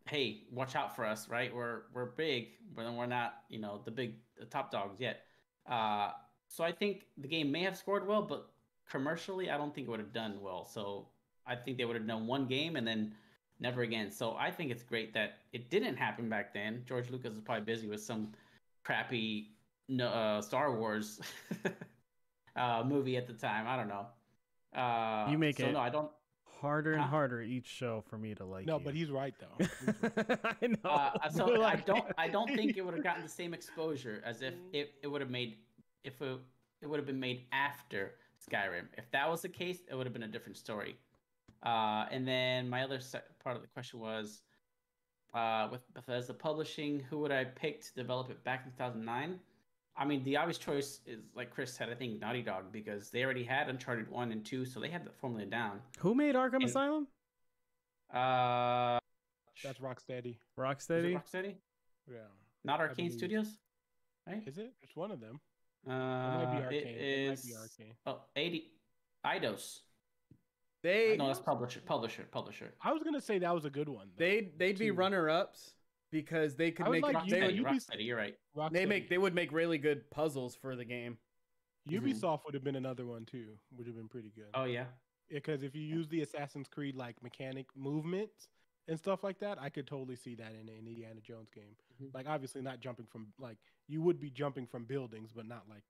hey, watch out for us, right? We're big, but we're not, the top dogs yet. So I think the game may have scored well, but commercially, I don't think it would have done well. So I think they would have done one game and then never again. So I think it's great that it didn't happen back then. George Lucas is probably busy with some crappy Star Wars movie at the time. I don't know.
You make
so
it
no, I don't.
harder and
Huh?
harder each show for me to like
No,
you.
but he's right though. He's right.
I know.
So
Like-
I don't think it would have gotten the same exposure as if it would have made if it would have been made after Skyrim. If that was the case, it would have been a different story. And then my other part of the question was, with Bethesda Publishing, who would I pick to develop it back in 2009? I mean, the obvious choice is, like Chris said, I think Naughty Dog, because they already had Uncharted 1 and 2, so they had the formula down.
Who made Arkham
And-
Asylum?
That's Rocksteady.
Is it
Rocksteady.
Rocksteady?
Yeah.
Not Arcane
believe.
Studios? Right?
Is it? It's one of them.
It
might be Arcane.
It
It might
is.
be Arcane.
Oh, 80. Eidos.
They
No, that's publisher.
I was gonna say that was a good one. though.
they'd be
Two.
runner ups because they could
I would
make
like
they
you-
would,
Rocksteady, you're right.
Rocksteady.
they would make really good puzzles for the game.
Ubisoft would have been another one too. Would have been pretty good.
Oh yeah.
Because if you use the Assassin's Creed like mechanic movements and stuff like that, I could totally see that in an Indiana Jones game.
Mhm.
Like obviously not jumping from like you would be jumping from buildings, but not like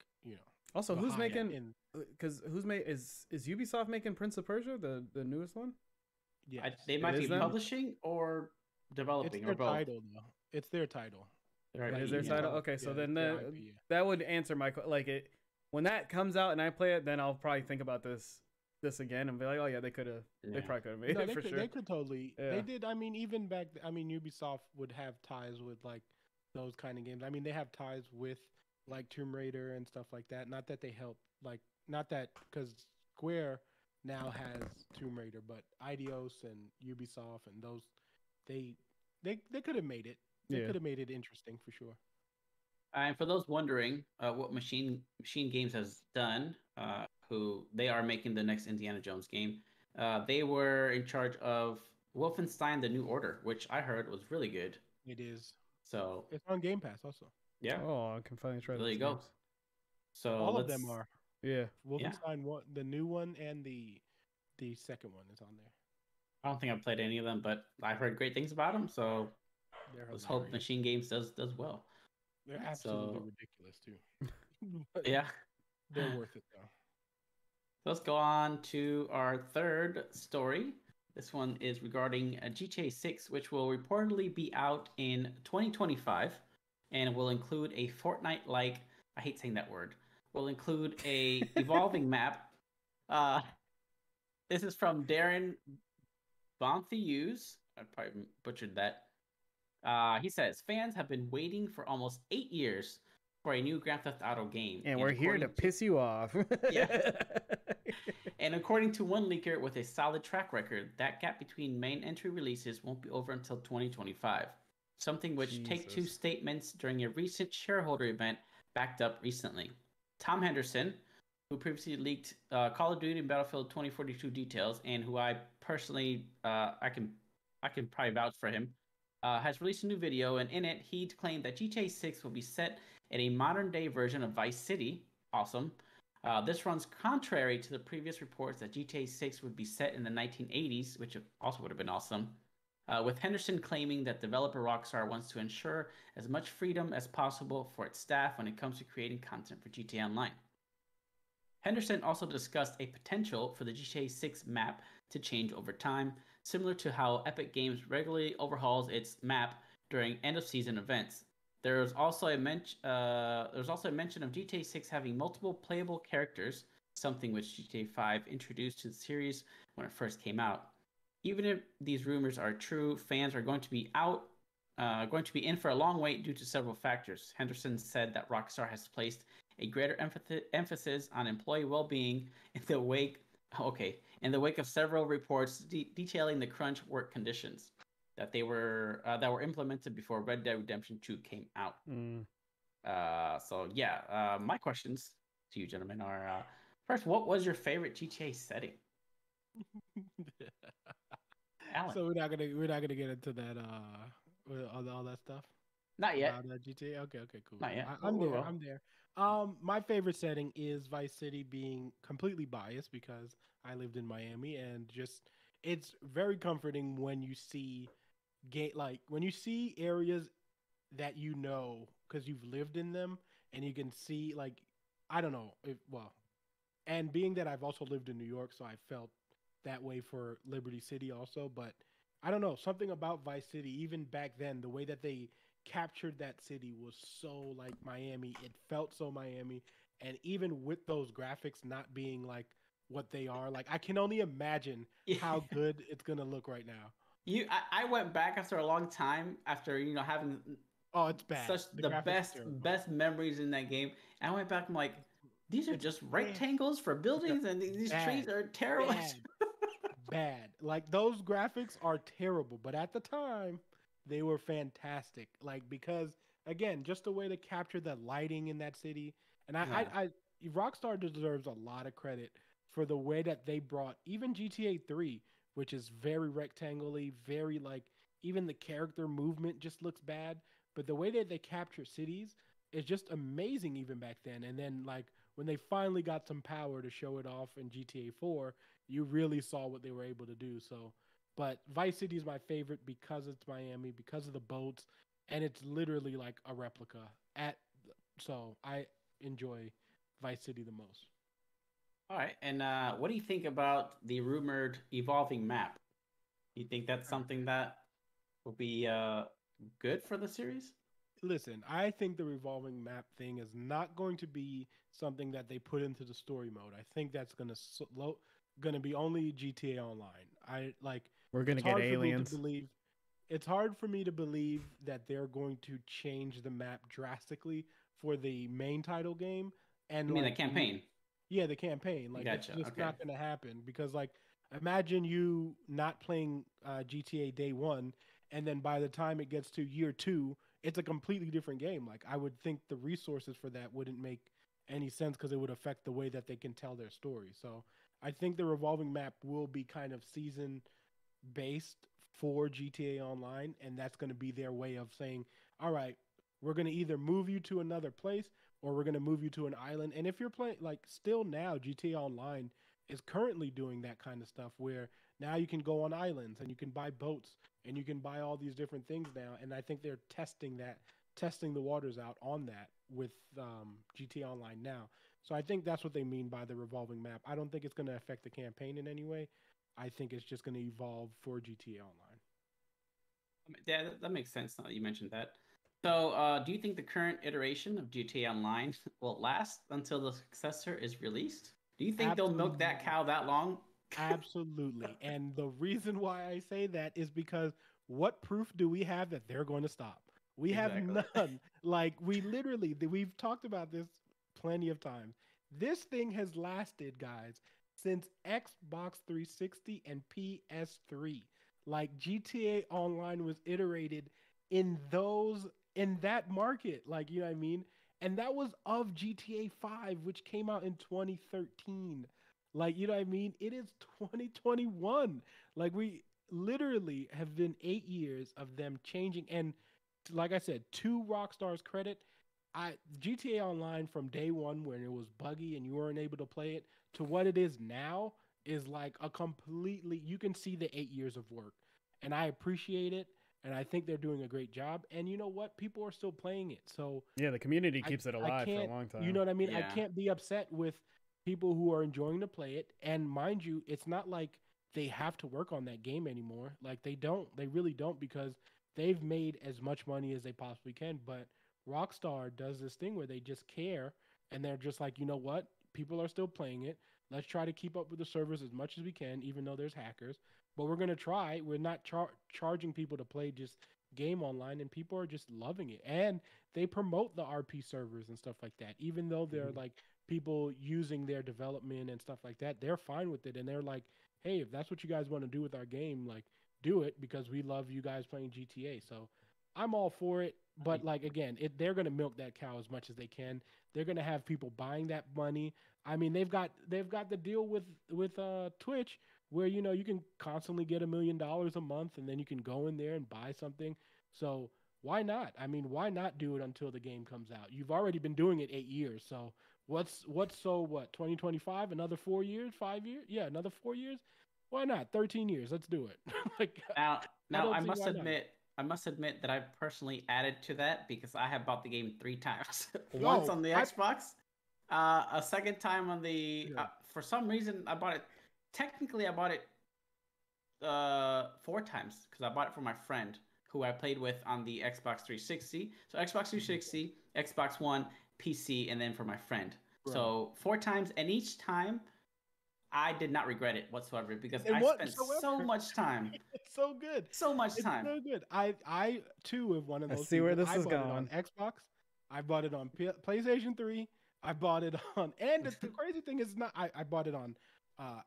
Also, who's
behind
making?
in
Because who's made is Ubisoft making Prince of Persia, the newest one?
yes.
They might
It
be
is them?
publishing or
It's
developing
their
or both.
title though. It's their title.
Their
It
IP,
is their
yeah.
title. Okay, so
Yeah,
then
it's their
the,
IP, yeah.
that would answer my like it when that comes out and I play it, then I'll probably think about this again and be like, oh yeah, they
Yeah.
probably could have made
No,
it
they
for
could,
sure.
They could totally.
Yeah.
They did. I mean, even back. I mean, Ubisoft would have ties with like those kind of games. I mean, they have ties with like Tomb Raider and stuff like that. Not that they help. Like, not that because Square now has Tomb Raider, but Eidos and Ubisoft and those, they could have made it. They
Yeah.
could have made it interesting for sure.
And for those wondering, what Machine Games has done, who they are making the next Indiana Jones game. They were in charge of Wolfenstein: The New Order, which I heard was really good.
It is.
So
It's on Game Pass also.
yeah,
Oh, I can finally try
there
those
you go.
games.
So
All of them are.
Yeah.
Wolfenstein one, the new one, and the second one is on there.
I don't think I've played any of them, but I've heard great things about them. So
They're
let's hope
hilarious.
Machine Games does well.
They're absolutely
So-
ridiculous too. But
Yeah.
they're worth it though.
Let's go on to our third story. This one is regarding GTA 6, which will reportedly be out in 2025 and will include a Fortnite-like, I hate saying that word, will include a evolving map. This is from Darren Bontheus. I probably butchered that. He says, fans have been waiting for almost 8 years for a new Grand Theft Auto game.
And we're here to
according
piss you off.
Yeah. And according to one leaker with a solid track record, that gap between main entry releases won't be over until 2025. Something which Take-Two
Jesus.
statements during a recent shareholder event backed up recently. Tom Henderson, who previously leaked Call of Duty and Battlefield 2042 details, and who I personally, I can probably vouch for him, has released a new video, and in it, he claimed that GTA 6 will be set in a modern-day version of Vice City. Awesome. This runs contrary to the previous reports that GTA 6 would be set in the 1980s, which also would have been awesome. With Henderson claiming that developer Rockstar wants to ensure as much freedom as possible for its staff when it comes to creating content for GTA Online. Henderson also discussed a potential for the GTA 6 map to change over time, similar to how Epic Games regularly overhauls its map during end-of-season events. There's also a mention of GTA 6 having multiple playable characters, something which GTA 5 introduced to the series when it first came out. Even if these rumors are true, fans are going to be in for a long wait due to several factors. Henderson said that Rockstar has placed a greater emphasis on employee well-being in the wake of several reports detailing the crunch work conditions that were implemented before Red Dead Redemption 2 came out. My questions to you gentlemen are first, what was your favorite GTA setting? Alan.
So we're not gonna get into that with all that stuff.
Not yet.
About GTA. Okay, cool.
Not yet.
I'm
We
there.
will.
I'm there. My favorite setting is Vice City, being completely biased because I lived in Miami, and just it's very comforting when you see when you see areas that you know because you've lived in them and you can see like I don't know if well and being that I've also lived in New York, so I felt that way for Liberty City also. But I don't know, something about Vice City, even back then, the way that they captured that city was so like Miami. It felt so Miami. And even with those graphics not being like what they are, like I can only imagine
Yeah.
how good it's gonna look right now.
I went back after a long time after having
Oh, it's bad.
such
The
the
graphics are terrible.
best memories in that game. And I went back. I'm like, these are
It's
just
bad.
rectangles for buildings, and these trees
Bad.
are terrible.
Bad. Bad. Like those graphics are terrible, but at the time they were fantastic. Like because again, just the way to capture the lighting in that city, and
Yeah.
Rockstar deserves a lot of credit for the way that they brought even GTA 3, which is very rectangularly, very like even the character movement just looks bad, but the way that they capture cities is just amazing even back then. And then like when they finally got some power to show it off in GTA 4, you really saw what they were able to do. So, but Vice City is my favorite because it's Miami, because of the boats, and it's literally like a replica. At so I enjoy Vice City the most.
All right. And what do you think about the rumored evolving map? You think that's something that will be good for the series?
Listen, I think the revolving map thing is not going to be something that they put into the story mode. I think that's gonna be only GTA Online. I like
We're
it's
gonna get
hard for me to
aliens.
believe it's hard for me to believe that they're going to change the map drastically for the main title game
I
and
mean, the
like
campaign.
yeah, the campaign. Like it's
Gotcha.
just
Okay.
not going to happen because like imagine you not playing GTA day 1 and then by the time it gets to year 2, it's a completely different game. Like I would think the resources for that wouldn't make any sense because it would affect the way that they can tell their story. So I think the revolving map will be kind of season based for GTA Online, and that's going to be their way of saying, all right, we're going to either move you to another place or we're going to move you to an island. And if you're playing, like, still now, GTA Online is currently doing that kind of stuff where now you can go on islands and you can buy boats and you can buy all these different things now. And I think they're testing the waters out on that with GTA Online now. So I think that's what they mean by the revolving map. I don't think it's going to affect the campaign in any way. I think it's just going to evolve for GTA Online.
Yeah, that makes sense now that you mentioned that. So, do you think the current iteration of GTA Online will last until the successor is released? Do you think they'll milk that
Absolutely.
cow that long?
Absolutely. And the reason why I say that is because what proof do we have that they're going to stop? We have
Exactly.
none. Like, we've talked about this plenty of times. This thing has lasted, guys, since Xbox 360 and PS3. Like, GTA Online was iterated in in that market. Like, you know what I mean? And that was of GTA 5, which came out in 2013. Like, you know what I mean? It is 2021. Like, we literally have been 8 years of them changing. And like I said, to Rockstar's credit, GTA Online from day one, when it was buggy and you weren't able to play it, to what it is now is like a completely. You can see the 8 years of work, and I appreciate it. And I think they're doing a great job. And you know what? People are still playing it. So
Yeah, the community
I
keeps it
I
alive for a
can't,
long
you
time.
know what I mean? I
Yeah.
can't be upset with people who are enjoying to play it. And mind you, it's not like they have to work on that game anymore. Like they don't. They really don't because they've made as much money as they possibly can. But Rockstar does this thing where they just care and they're just like, you know what? People are still playing it. Let's try to keep up with the servers as much as we can, even though there's hackers. But we're gonna try. We're not charging people to play just game online, and people are just loving it. And they promote the RP servers and stuff like that. Even though they're
Mhm.
like people using their development and stuff like that, they're fine with it. And they're like, hey, if that's what you guys want to do with our game, like do it because we love you guys playing GTA. So I'm all for it. But like again, they're gonna milk that cow as much as they can. They're gonna have people buying that money. I mean, they've got the deal with Twitch where you can constantly get $1 million a month, and then you can go in there and buy something. So why not? I mean, why not do it until the game comes out? You've already been doing it 8 years. So what's 2025? Another 4 years? 5 years? Yeah, another 4 years. Why not? 13 years. Let's do it. Like,
Now,
I
now
don't
I
see
must
why not.
admit that I've personally added to that because I have bought the game 3 times. Once
No,
on the
I
Xbox, a second time on the.
yeah.
For some reason, I bought it. Technically, I bought it 4 times because I bought it for my friend who I played with on the Xbox 360. So Xbox 360, Xbox One, PC, and then for my friend.
Right.
So 4 times, and each time I did not regret it whatsoever because
And
I spent so
whatsoever.
much time,
It's so good.
so much
It's
time.
so good. I too am one of
I
those
see where
people.
this
I
is
bought it on
going.
Xbox. I bought it on PlayStation 3. I bought it on, and the crazy thing is, not I bought it on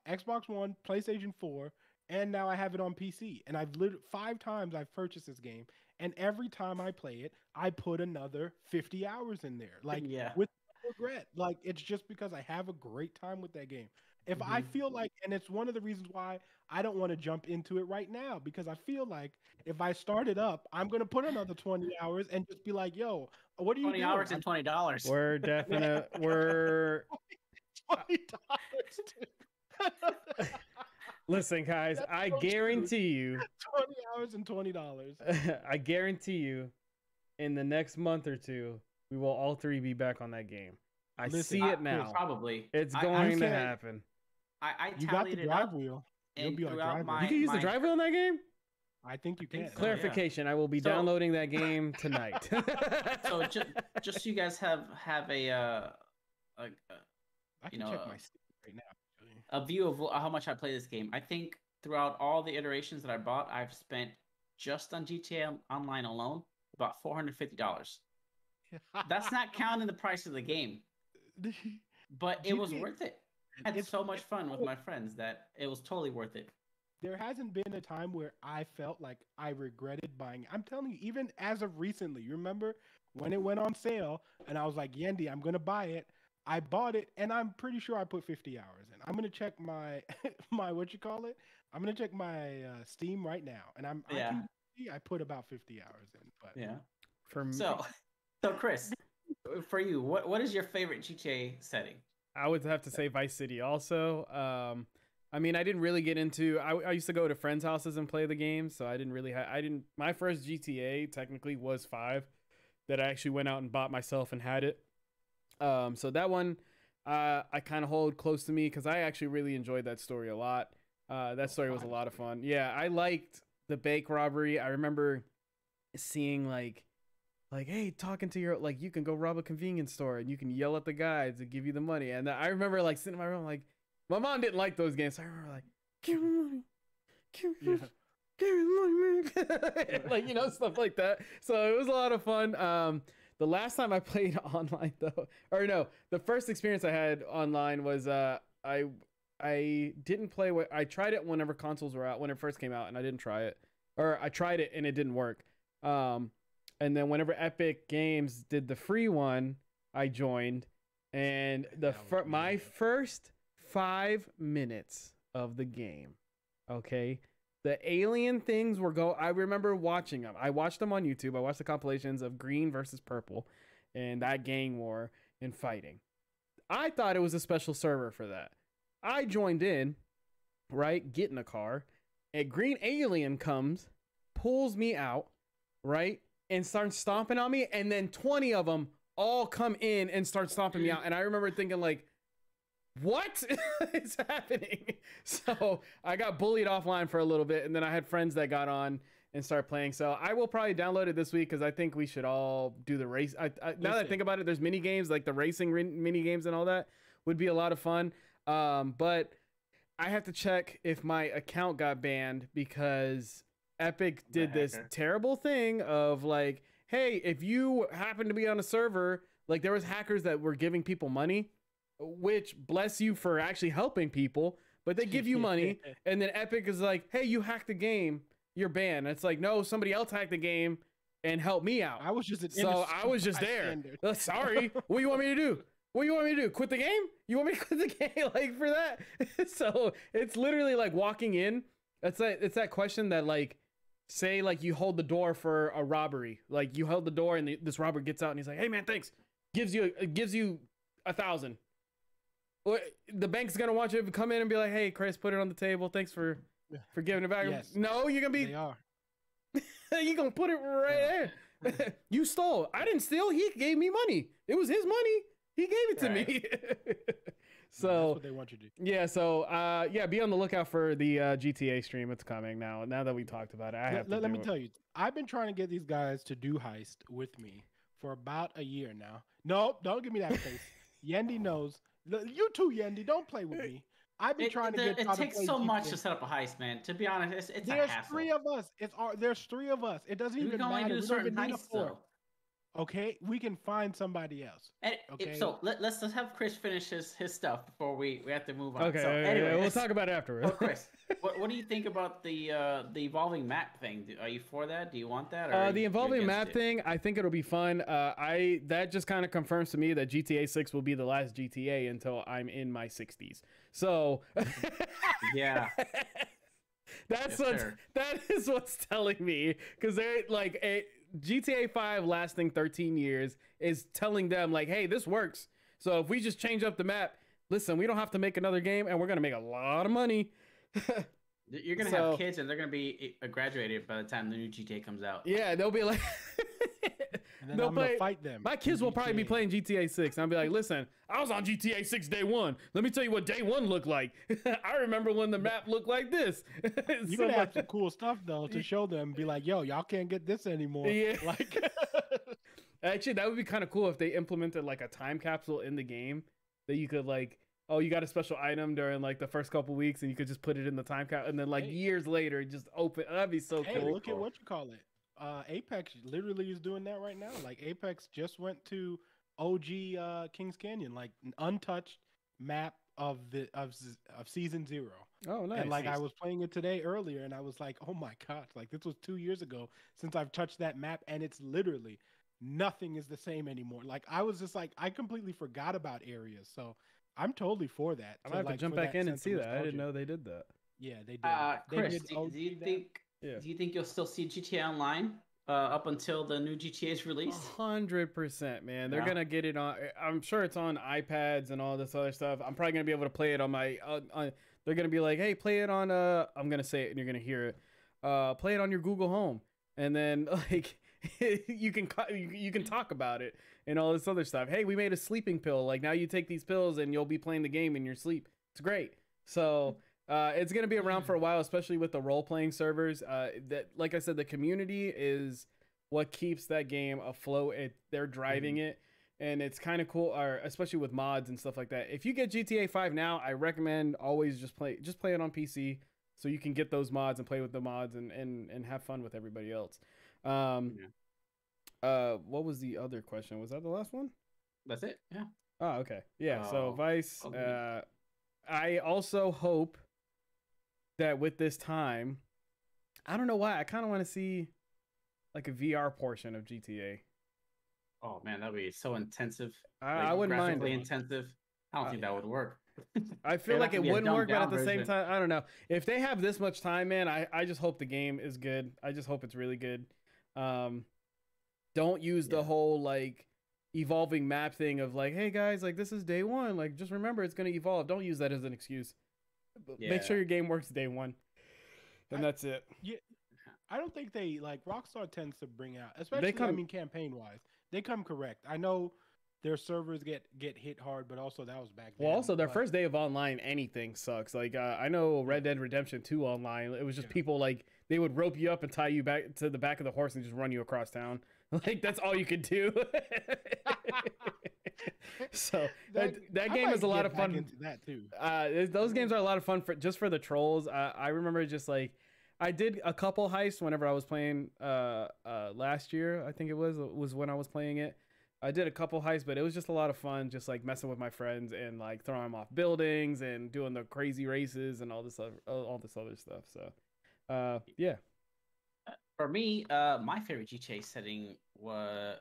Xbox One, PlayStation 4, and now I have it on PC. And I've 5 times I've purchased this game, and every time I play it, I put another 50 hours in there, like
Yeah.
with no regret. Like it's just because I have a great time with that game. If I feel like, and it's one of the reasons why I don't want to jump into it right now, because I feel like if I start it up, I'm gonna put another 20 hours and just be like, "Yo, what are you
20
doing?"
hours and $20.
We're definite. We're
$20.
listen, guys.
That's
I
so true.
guarantee you.
20 hours and $20.
I guarantee you, in the next month or two, we will all three be back on that game. I
Listen,
see it now.
Probably.
It's
I-
going to
saying-
happen.
I
You got the
tallied it
drive
up,
wheel. You'll
and
be on
throughout
drive
my-
wheel.
You can use the drive wheel in that game?
I think you
think
can.
so. Yeah.
Clarification, I will be
So-
downloading that game tonight.
So just so you guys have a
I
you
can
know,
check my Steam right now. Actually.
a view of how much I play this game. I think throughout all the iterations that I bought, I've spent just on GTA Online alone about $450. That's not counting the price of the game, but it was
GTA
worth it. I had
it's-
so much fun with my friends that it was totally worth it.
There hasn't been a time where I felt like I regretted buying it. I'm telling you, even as of recently, you remember when it went on sale and I was like, Yendi, I'm going to buy it. I bought it and I'm pretty sure I put 50 hours in. I'm going to check my, what you call it? I'm going to check my Steam right now. And I can see I put about 50 hours in. But
Yeah.
For me,
So Chris, for you, what is your favorite GTA setting?
I would have to say Vice City also. I mean, I didn't really get into. I used to go to friends' houses and play the game, so I didn't really. I didn't. My first GTA technically was 5, that I actually went out and bought myself and had it. So that one, I kind of hold close to me because I actually really enjoyed that story a lot. That story was a lot of fun. Yeah, I liked the bank robbery. I remember seeing like, hey, talking to your, like, you can go rob a convenience store and you can yell at the guys to give you the money. And I remember like sitting in my room like. My mom didn't like those games, so I remember like, give me money, give me money, man. Like, you know, stuff like that. So it was a lot of fun. The last time I played online though, or no, the first experience I had online was I didn't play. I tried it whenever consoles were out, when it first came out, and I didn't try it, or I tried it and it didn't work. And then whenever Epic Games did the free one, I joined, and my first 5 minutes of the game, okay, the alien things were I remember watching them. I watched them on YouTube. I watched the compilations of green versus purple and that gang war and fighting. I thought it was a special server for that. I joined in, right, get in a car, a green alien comes, pulls me out, right, and starts stomping on me, and then 20 of them all come in and start stomping me out. And I remember thinking like, what is happening? So I got bullied offline for a little bit, and then I had friends that got on and started playing. So I will probably download it this week because I think we should all do the race. Now that I think about it, there's mini games like the racing mini games and all that would be a lot of fun. But I have to check if my account got banned because Epic did this terrible thing of like, hey, if you happen to be on a server, like there was hackers that were giving people money, which bless you for actually helping people, but they give you money, and then Epic is like, hey, you hacked the game, you're banned. And it's like, no, somebody else hacked the game and helped me out.
I was just
I was just there. Sorry, what do you want me to do? What do you want me to do? Quit the game? You want me to quit the game like for that? So it's literally like walking in. It's that question that like, say like you hold the door for a robbery, like you held the door and this robber gets out and he's like, hey man, thanks. Gives you 1,000. The bank's gonna want you to come in and be like, "Hey, Chris, put it on the table. Thanks for giving it back."
Yes.
No, you're gonna be.
They are.
You're gonna put it right there. You stole. I didn't steal. He gave me money. It was his money. He gave it to me. So
that's what they want you to do.
Yeah. So yeah, be on the lookout for the GTA stream. It's coming now. Now that we talked about it,
Let me tell you, I've been trying to get these guys to do heist with me for about a year now. No, don't give me that face. Yendi knows. You too, Yendi. Don't play with me. I've been trying to get.
It takes so much to set up a heist, man. To be honest, it's a hassle.
There's 3 of us. There's 3 of us. It doesn't even matter.
We can only do certain heists, though.
Okay, we can find somebody else. Okay.
So let's have Chris finish his stuff before we have to move on.
Okay.
So anyway,
we'll talk about it afterwards.
Oh, Chris, what do you think about the evolving map thing? Are you for that? Do you want that? Or
the evolving map thing, I think it'll be fun. That just kind of confirms to me that GTA 6 will be the last GTA until I'm in my 60s. So
yeah.
That is what's telling me, because they're like GTA 5 lasting 13 years is telling them like, hey, this works. So if we just change up the map, listen, we don't have to make another game, and we're gonna make a lot of money.
You're gonna have kids, and they're gonna be graduated by the time the new GTA comes out.
Yeah, they'll be like,
and then I'm gonna fight them.
My kids will probably be playing GTA 6. And I'll be like, listen, I was on GTA 6 day 1. Let me tell you what day 1 looked like. I remember when the map looked like this.
You can have some cool stuff though to show them. Be like, yo, y'all can't get this anymore.
Yeah.
Like,
actually, that would be kind of cool if they implemented like a time capsule in the game that you could like, oh, you got a special item during like the first couple weeks, and you could just put it in the time cap, and then like years later, just open. That'd be so cool.
Look at what you call it. Apex literally is doing that right now. Like Apex just went to OG Kings Canyon, like an untouched map of season 0.
Oh, nice.
And like I was playing it today earlier, and I was like, oh my gosh, like this was 2 years ago since I've touched that map, and it's literally nothing is the same anymore. Like I was just like, I completely forgot about areas. So I'm totally for that.
I'm gonna have to jump back in and see that. I didn't know they did that.
Yeah, they did.
Chris, do you think you'll still see GTA Online up until the new GTA is released?
100%, man. They're gonna get it on. I'm sure it's on iPads and all this other stuff. I'm probably gonna be able to play it on my. They're gonna be like, hey, play it on. I'm gonna say it and you're gonna hear it. Play it on your Google Home, and then like you can talk about it and all this other stuff. Hey, we made a sleeping pill. Like now you take these pills and you'll be playing the game in your sleep. It's great. So. It's gonna be around for a while, especially with the role-playing servers. That, like I said, the community is what keeps that game afloat. They're driving it, and it's kind of cool. Or especially with mods and stuff like that. If you get GTA 5 now, I recommend always just play it on PC, so you can get those mods and play with the mods and have fun with everybody else. What was the other question? Was that the last one?
That's it. Yeah.
Oh, okay. Yeah. So Vice. I also hope that with this time, I don't know why, I kind of want to see like a VR portion of GTA.
Oh man, that'd be so intensive.
I wouldn't mind it.
Intensive. I don't think that would work.
I feel like it wouldn't work, but at the same time, I don't know. If they have this much time, man, I just hope the game is good. I just hope it's really good. Don't use the whole like evolving map thing of like, hey guys, like this is day 1. Like just remember it's gonna evolve. Don't use that as an excuse. Make sure your game works day 1, and that's it.
Yeah, I don't think they like Rockstar tends to bring out, especially campaign wise, they come correct. I know their servers get hit hard, but also that was back then.
Well, also their first day of online anything sucks. Like I know Red Dead Redemption 2 online, it was just people like they would rope you up and tie you back to the back of the horse and just run you across town. Like that's all you could do. So that game is a lot of fun.
Into that too.
Those games are a lot of fun for the trolls. I remember just like I did a couple heists whenever I was playing last year. I think it was when I was playing it. I did a couple heists, but it was just a lot of fun, just like messing with my friends and like throwing them off buildings and doing the crazy races and all this other stuff. So yeah.
For me, my favorite GTA setting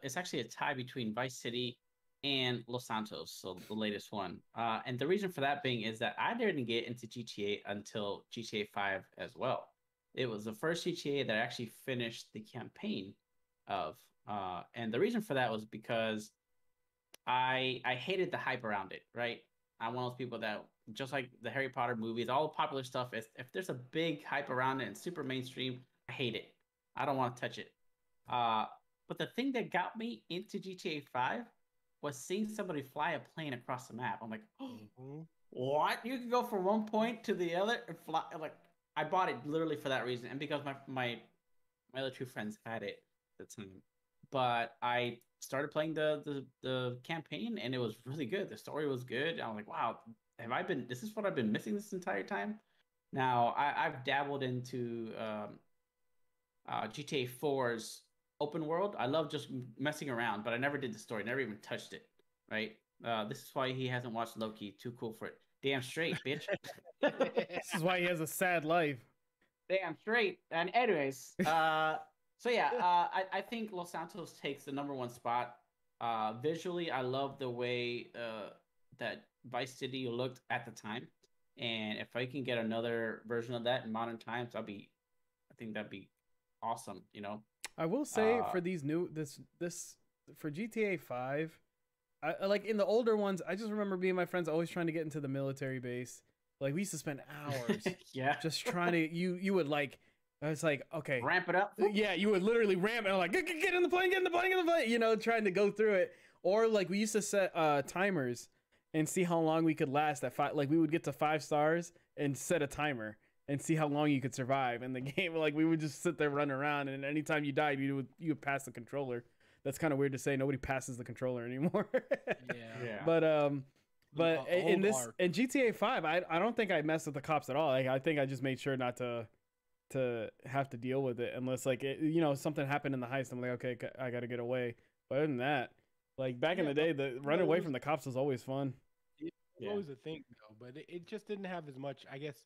it's actually a tie between Vice City and Los Santos, so the latest one. And the reason for that being is that I didn't get into GTA until GTA 5 as well. It was the first GTA that I actually finished the campaign of. And the reason for that was because I hated the hype around it, right? I'm one of those people that, just like the Harry Potter movies, all the popular stuff, is if there's a big hype around it and super mainstream, I hate it. I don't want to touch it. Uh, but the thing that got me into GTA 5 was seeing somebody fly a plane across the map. I'm like, oh, what? You can go from one point to the other and fly. Like, I bought it literally for that reason, and because my other two friends had it at the time. But I started playing the campaign, and it was really good. The story was good. I was like, wow, have I been? This is what I've been missing this entire time. Now I've dabbled into GTA 4's open world. I love just messing around, but I never did the story. Never even touched it. Right. This is why he hasn't watched Loki. Too cool for it. Damn straight, bitch.
This is why he has a sad life.
Damn straight. And anyways, so yeah, I think Los Santos takes the #1 spot. Visually, I love the way that Vice City looked at the time, and if I can get another version of that in modern times, I think that'd be awesome. You know,
I will say for these new this for GTA 5, I like in the older ones. I just remember me and my friends always trying to get into the military base. Like we used to spend hours,
yeah,
just trying to. You would like. I was like, okay,
ramp it up.
Yeah, you would literally ramp it. Like, get in the plane, get in the plane, get in the plane. You know, trying to go through it. Or like we used to set timers and see how long we could last at 5. Like we would get to 5 stars and set a timer and see how long you could survive in the game. Like we would just sit there running around, and anytime you died, you would pass the controller. That's kind of weird to say. Nobody passes the controller anymore.
Yeah.
But in GTA 5, I don't think I messed with the cops at all. Like, I think I just made sure not to have to deal with it unless like something happened in the heist. I'm like, okay, I got to get away. But other than that, like back in the day, the running away from the cops was always fun.
It was always a thing though, but it just didn't have as much. I guess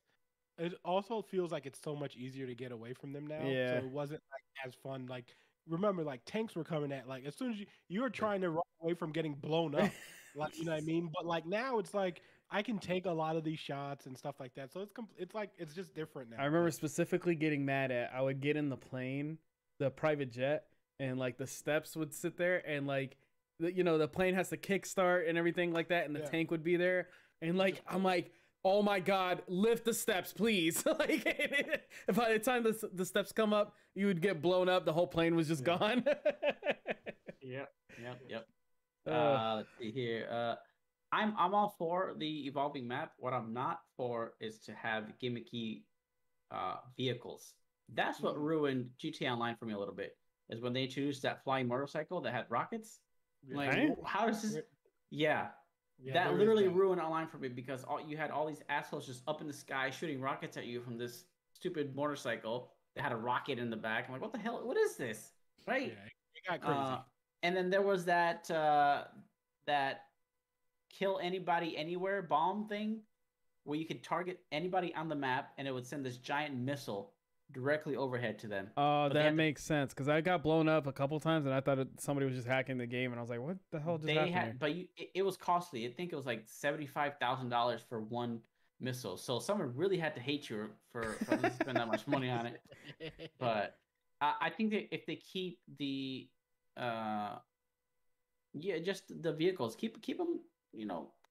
it also feels like it's so much easier to get away from them now.
Yeah.
So it wasn't like as fun. Like remember, like tanks were coming at like as soon as you were trying to run away from getting blown up. Like, you know what I mean? But like now it's like I can take a lot of these shots and stuff like that. So it's like it's just different now.
I remember specifically getting mad at I would get in the plane, the private jet, and like the steps would sit there and like the plane has to kickstart and everything like that, and the tank would be there. And like I'm like, oh my god, lift the steps, please. Like by the time the steps come up, you would get blown up, the whole plane was just gone.
Yep. Let's see here. I'm all for the evolving map. What I'm not for is to have gimmicky vehicles. That's what ruined GTA Online for me a little bit. Is when they introduced that flying motorcycle that had rockets. Like, how does this? Yeah, that literally ruined Online for me because you had all these assholes just up in the sky shooting rockets at you from this stupid motorcycle that had a rocket in the back. I'm like, what the hell? What is this? Right?
Yeah, it got crazy.
And then there was that kill anybody anywhere bomb thing where you could target anybody on the map and it would send this giant missile directly overhead to them.
Oh, that makes sense because I got blown up a couple times and I thought somebody was just hacking the game and I was like, what the hell just happened here?
But it was costly. I think it was like $75,000 for one missile. So someone really had to hate you for spending that much money on it. But I think that if they keep the just the vehicles, keep them,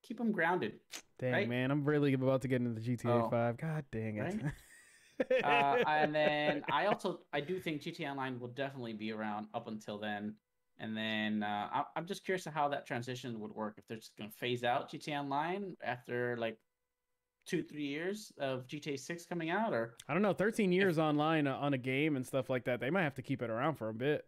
keep them grounded.
Dang,
right?
Man, I'm really about to get into the GTA 5. God dang it.
Right? And then I do think GTA Online will definitely be around up until then. And then I'm just curious to how that transition would work. If they're just going to phase out GTA Online after like 2-3 years of GTA 6 coming out, or
I don't know, 13 years online on a game and stuff like that. They might have to keep it around for a bit.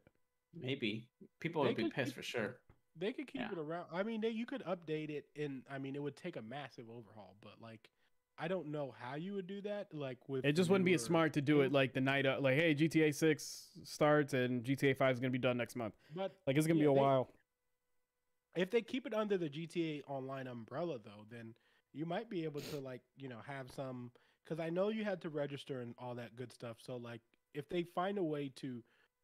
Maybe people would be pissed for sure.
They could keep it around. I mean, you could update it, and I mean, it would take a massive overhaul. But like, I don't know how you would do that. Like, with
it just wouldn't be as smart to do it like the night of, like, hey, GTA 6 starts and GTA 5 is gonna be done next month. But like, it's gonna be a while.
If they keep it under the GTA Online umbrella, though, then you might be able to have some. Because I know you had to register and all that good stuff. So like, if they find a way to,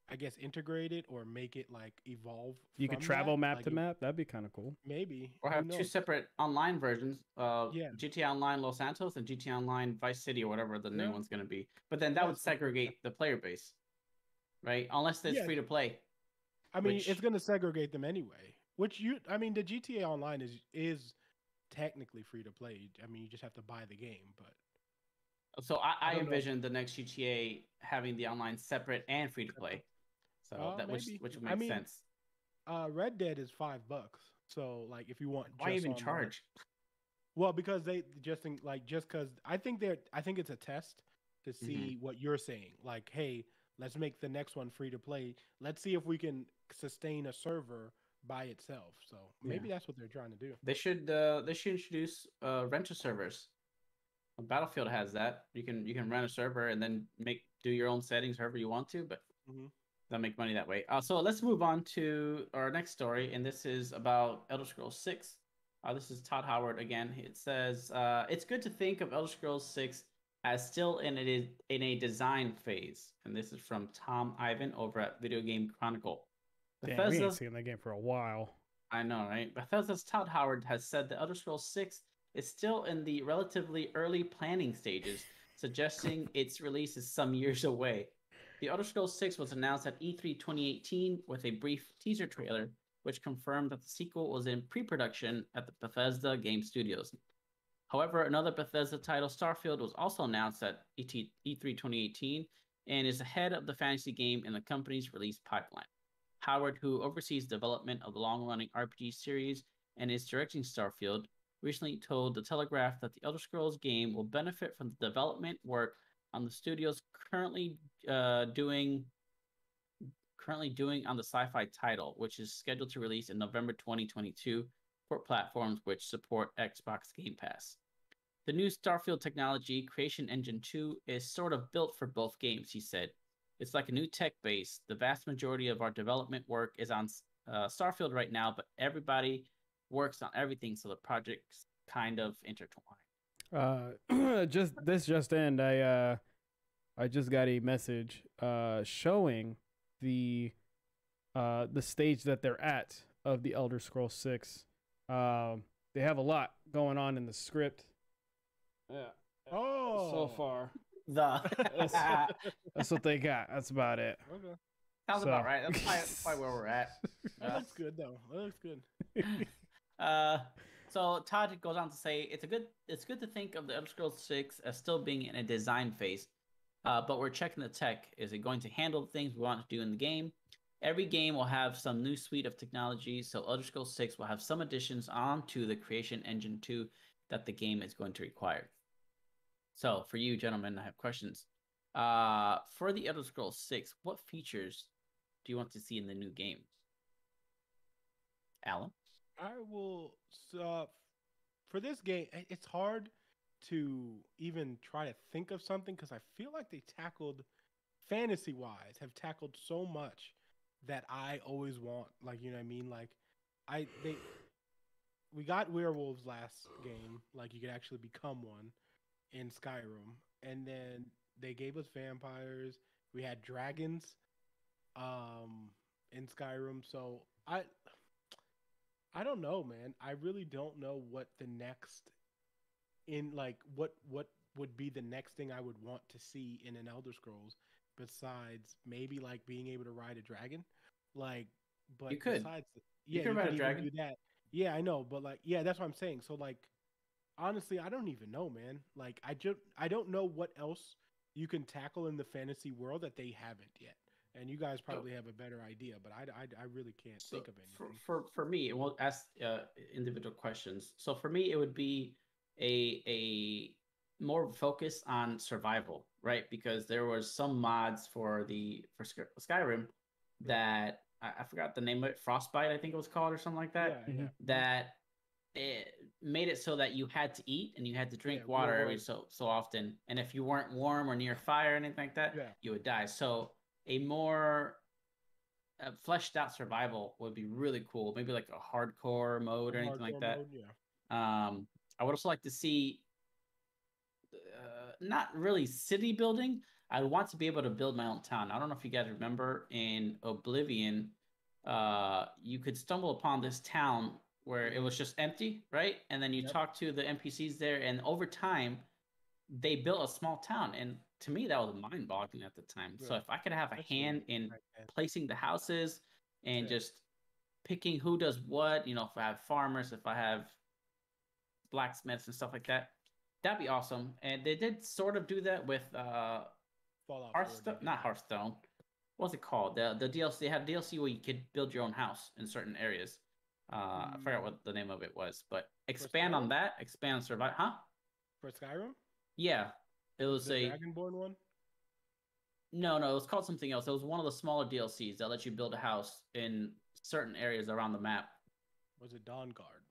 I guess, integrate it or make it like evolve.
You could travel map to map. That'd be kind of cool.
Maybe.
Or have 2 separate online versions of GTA Online Los Santos and GTA Online Vice City or whatever the new one's going to be. But then that would segregate the player base, right? Unless it's free to play.
I mean, it's going to segregate them anyway. The GTA Online is technically free to play. I mean, you just have to buy the game, but
So
I
I
don't know.
envision the next GTA having the online separate and free to play. So that
Maybe.
which would
I
make
mean,
sense.
Red Dead is $5. So like, if you want
Why
just
even
online,
charge?
well, because they just think like just because I think it's a test to
Hmm.
see what you're saying. Like, hey, let's make the next one free to play. Let's see if we can sustain a server by itself. So
Yeah,
maybe that's what they're trying to do.
they should introduce renter servers. Battlefield has that. You can rent a server and then make do your own settings however you want to, but
Hmm.
they'll make money that way. So let's move on to our next story, and this is about Elder Scrolls 6. This is Todd Howard again. It says it's good to think of Elder Scrolls 6 as still in a design phase, and this is from Tom Ivan over at Video Game Chronicle.
Damn, we ain't
Bethesda's
seen that game for a while.
I know, right? Bethesda's Todd Howard has said that Elder Scrolls 6 is still in the relatively early planning stages, suggesting its release is some years away. The Elder Scrolls 6 was announced at E3 2018 with a brief teaser trailer, which confirmed that the sequel was in pre production at the Bethesda Game Studios. However, another Bethesda title, Starfield, was also announced at E3 2018 and is ahead of the fantasy game in the company's release pipeline. Howard, who oversees development of the long-running RPG series and is directing Starfield, recently told The Telegraph that the Elder Scrolls game will benefit from the development work on the studio's uh, doing doing on the sci-fi title, which is scheduled to release in November 2022 for platforms which support Xbox Game Pass. The new Starfield technology, Creation Engine 2, is sort of built for both games, he said. It's like a new tech base. The vast majority of our development work is on Starfield right now, but everybody works on everything, so the projects kind of intertwine.
Just end. I just got a message showing the the stage that they're at of the Elder Scrolls 6. They have a lot going on in the script. Yeah. So
Oh,
far,
The
that's, that's what they got. That's about it.
okay.
sounds
So,
about right. That's probably where we're at.
That looks good though. That looks good.
Uh, so Todd goes on to say it's good to think of the Elder Scrolls 6 as still being in a design phase, but we're checking the tech. Is it going to handle the things we want to do in the game? Every game will have some new suite of technology, so Elder Scrolls 6 will have some additions onto the Creation Engine 2 that the game is going to require. So for you gentlemen, I have questions. For the Elder Scrolls 6, what features do you want to see in the new game? Alan?
I will. For this game, it's hard to even try to think of something because I feel like they tackled fantasy wise have tackled so much that I always want. Like, you know what I mean? Like, I they we got werewolves last game. Like, you could actually become one in Skyrim, and then they gave us vampires. We had dragons, in Skyrim. So I don't know, man. I really don't know what the next in like what would be the next thing I would want to see in an Elder Scrolls besides maybe like being able to ride a dragon. Like,
You
but
could.
besides,
You
yeah,
could
you
ride
could
a
even
dragon.
do that. Yeah, I know, but like, yeah, that's what I'm saying. So like, honestly, I don't even know, man. Like, I don't know what else you can tackle in the fantasy world that they haven't yet. And you guys
So,
probably have a better idea, but I really can't
so
think of
for
anything.
for me, and we'll ask individual questions. So for me, it would be a more focus on survival, right? Because there was some mods for Skyrim
Yeah,
that I forgot the name of it, Frostbite, I think it was called, or something like that.
yeah, yeah, mhm.
That it made it so that you had to eat and you had to
Yeah.
drink
Real
water every
world.
so often, and if you weren't warm or near fire or anything like that,
Yeah,
you would die. So a more fleshed out survival would be really cool. Maybe like a hardcore
a
mode or anything like
hardcore
that.
mode. Yeah,
I would also like to see not really city building. I want to be able to build my own town. I don't know if you guys remember in Oblivion, you could stumble upon this town where it
hmm,
was just empty, right? And then you
yep,
talk to the NPCs there, and over time, they built a small town. And to me, that was mind boggling at the time. So
yeah.
if I could have a
That's really
hand in
right, man.
placing the houses and
Yeah,
just picking who does what, you know, if I have farmers, if I have blacksmiths and stuff like that. That'd be awesome. And they did sort of do that with
Fallout 4
Hearthstone,
did
not
that.
Hearthstone. What's it called? The DLC. They had DLC where you could build your own house in certain areas. I forgot what the name of it was, but
For
expand on
Skyrim?
that. Expand on survive. Huh?
For Skyrim?
Yeah. It was
The
a
Dragonborn one?
no, no. It was called something else. It was one of the smaller DLCs that let you build a house in certain areas around the map.
Was it Dawnguard?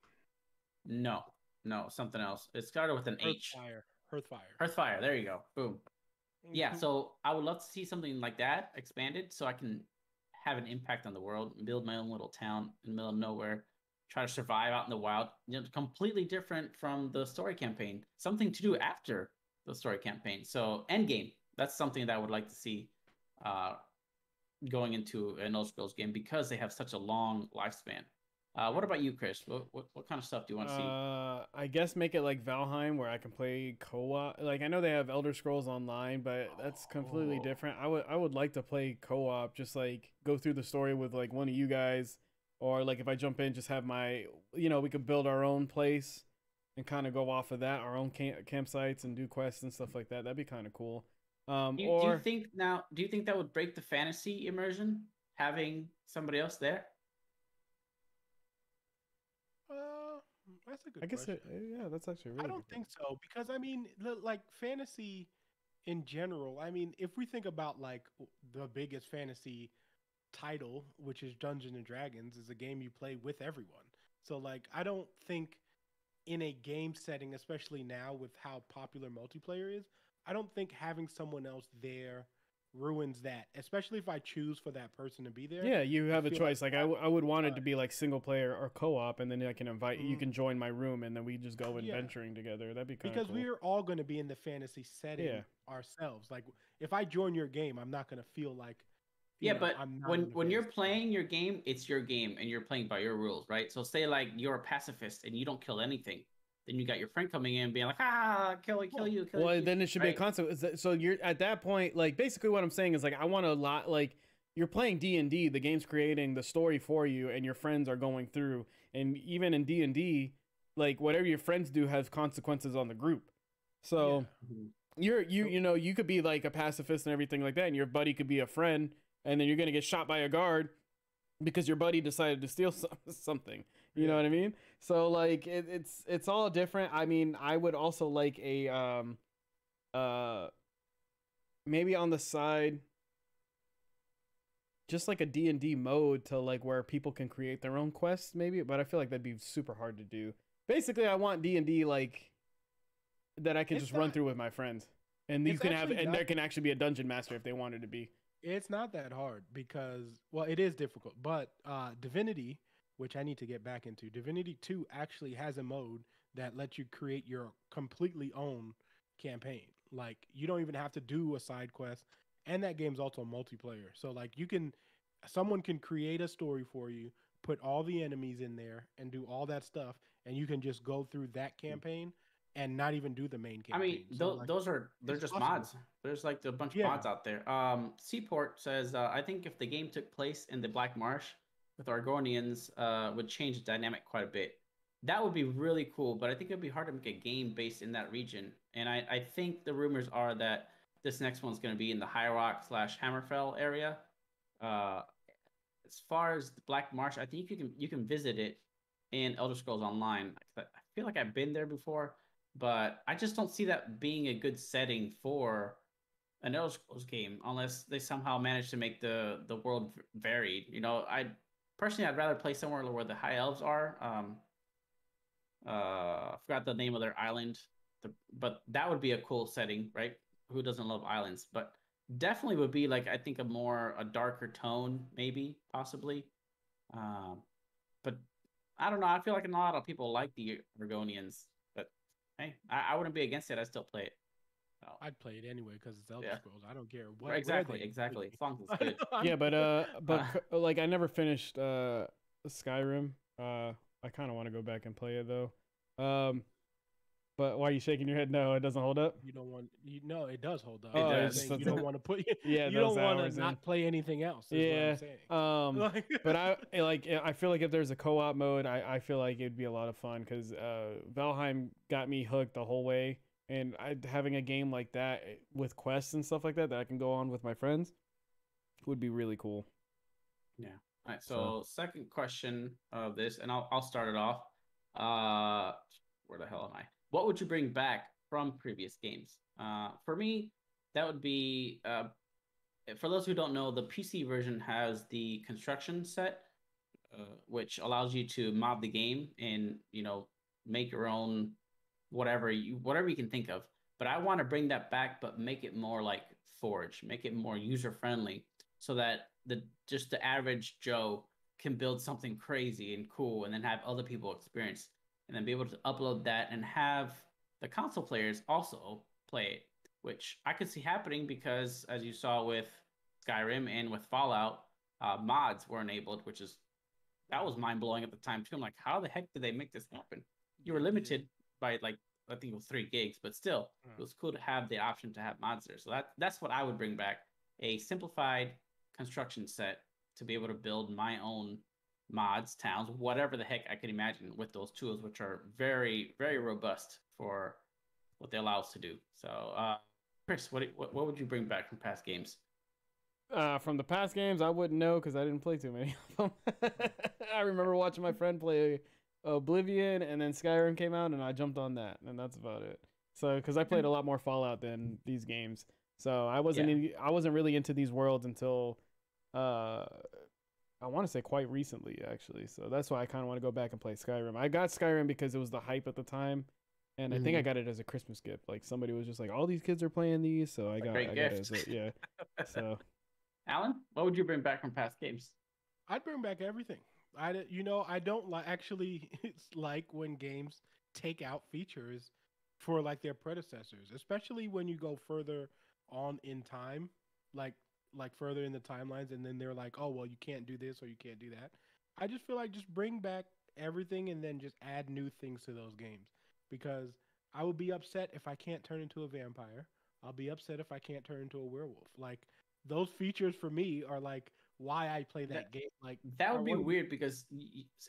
No, no, something else. It started with an H.
Hearthfire. Hearthfire.
Hearthfire. There you go. Boom. Yeah.
Mhm.
So I would love to see something like that expanded, so I can have an impact on the world, build my own little town in the middle of nowhere, try to survive out in the wild. You know, completely different from the story campaign. Something to do after the story campaign. So Endgame. That's something that I would like to see uh, going into an Elder Scrolls game because they have such a long lifespan. What about you, Chris? What kind of stuff do you want to see?
I guess make it like Valheim where I can play co-op. Like I know they have Elder Scrolls Online, but that's completely
Oh.
different. I would like to play co-op, just like go through the story with like one of you guys, or like if I jump in, just have my, we could build our own place and kind of go off of that, our own campsites and do quests and stuff like that. That'd be kind of cool. Or
Do you think that would break the fantasy immersion having somebody else there?
That's a good
I guess
question.
yeah, that's actually a really
I don't
good
think so because I mean, like fantasy in general. I mean, if we think about like the biggest fantasy title, which is Dungeons and Dragons, is a game you play with everyone. So like, I don't think in a game setting, especially now with how popular multiplayer is, I don't think having someone else there ruins that. Especially if I choose for that person to be there,
Yeah, you
I
have a
feel like
choice. Like
we're having
I would
a
want
good
it to be like single player or co-op, and then I can invite you
time.
can join my room, and then we just go
Yeah.
adventuring together. That'd be kind of
Because
cool.
we're all going to be in the fantasy
Yeah,
setting ourselves. Like if I join your game, I'm not going to feel like,
Yeah, but
I'm not in
when
the
when you're
fantasy setting.
playing your game, it's your game and you're playing by your rules, right? So say like you're a pacifist and you don't kill anything, then you got your friend coming in being like, ah, kill
Well,
you, kill
well,
you,
then it should be a
right?
concept. So you're at that point, like basically what I'm saying is like I want a lot. Like you're playing D&D, the game's creating the story for you, and your friends are going through. And even in D&D, like whatever your friends do has consequences on the group.
yeah.
So
Mhm.
So,
you could be like a pacifist and everything like that, and your buddy could be a friend, and then you're gonna get shot by a guard because your buddy decided to steal something. You know
yeah.
what I mean? So like it's all different. I mean, I would also like a uh maybe on the side just like a D&D mode to like where people can create their own quests maybe, but I feel like that'd be super hard to do. Basically, I want D&D like that I can
It's
just run
not.
through with my friends. And you
It's
can have
actually
and
not.
there can actually be a dungeon master if they wanted to be.
It's not that hard because, well, it is difficult. But Divinity, which I need to get back into, Divinity 2 actually has a mode that lets you create your completely own campaign. Like you don't even have to do a side quest, and that game's also multiplayer. So like someone can create a story for you, put all the enemies in there, and do all that stuff, and you can just go through that campaign and not even do the main
I mean,
campaign. So like
they're
it's
just
possible.
mods. There's like a bunch of
Yeah.
mods out there. Seaport says, I think if the game took place in the Black Marsh with Argonians, would change the dynamic quite a bit. That would be really cool, but I think it'd be hard to make a game based in that region. And I think the rumors are that this next one's going to be in the High Rock slash Hammerfell area. Uh, as far as the Black Marsh, I think you can visit it in Elder Scrolls Online. I feel like I've been there before, but I just don't see that being a good setting for an Elder Scrolls game unless they somehow manage to make the world varied. I personally I'd rather play somewhere where the High Elves are. I forgot the name of their island, but that would be a cool setting, right? Who doesn't love islands? But definitely would be like I think a darker tone, maybe possibly. Um, but I don't know. I feel like a lot of people like the Argonians, but hey, I wouldn't be against it. I still play it. So,
I'd play it anyway because it's Elder
yeah,
Scrolls. I don't care
right,
where they put
exactly.
me.
As long as it's good.
Yeah, but
Uh,
like I never finished Skyrim. I kind of want to go back and play it though. Um But why are you shaking your head? No, it doesn't hold up.
You don't want no, it does hold up.
It
Oh,
I'm
it's
does.
saying you
just
don't want to put
yeah,
you
those
don't want to
hours in.
not play anything else. Is
Yeah.
what I'm saying.
But I feel like if there's a co-op mode, I feel like it'd be a lot of fun because Valheim got me hooked the whole way, and having a game like that with quests and stuff like that I can go on with my friends would be really cool.
Yeah. All right. So second question of this, and I'll start it off. Where the hell am I? What would you bring back from previous games? For me, that would be for those who don't know, the PC version has the construction set, which allows you to mod the game and make your own whatever you can think of. But I want to bring that back, but make it more like Forge, make it more user friendly, so that the average Joe can build something crazy and cool, and then have other people experience, and then be able to upload that and have the console players also play it, which I could see happening because, as you saw with Skyrim and with Fallout, mods were enabled, that was mind blowing at the time too. I'm like, how the heck did they make this happen? You were limited by like I think it was 3 gigs, but still, it was cool to have the option to have mods there. So that's what I would bring back: a simplified construction set to be able to build my own mods, towns, whatever the heck I could imagine with those tools, which are very, very robust for what they allow us to do. So, Chris, what would you bring back from past games?
From the past games, I wouldn't know because I didn't play too many of them. I remember watching my friend play Oblivion, and then Skyrim came out, and I jumped on that, and that's about it. So, because I played a lot more Fallout than these games, so I wasn't really into these worlds until I want to say quite recently, actually. So that's why I kind of want to go back and play Skyrim. I got Skyrim because it was the hype at the time, and I think I got it as a Christmas gift. Like somebody was just like, "All these kids are playing these," so I got it as yeah. So,
Alan, what would you bring back from past games?
I'd bring back everything. I don't actually like when games take out features for like their predecessors, especially when you go further on in time, like further in the timelines, and then they're like, oh well, you can't do this or you can't do that. I just feel like just bring back everything and then just add new things to those games, because I would be upset if I can't turn into a vampire. I'll be upset if I can't turn into a werewolf. Like those features for me are like why I play that game. Like
that would be weird because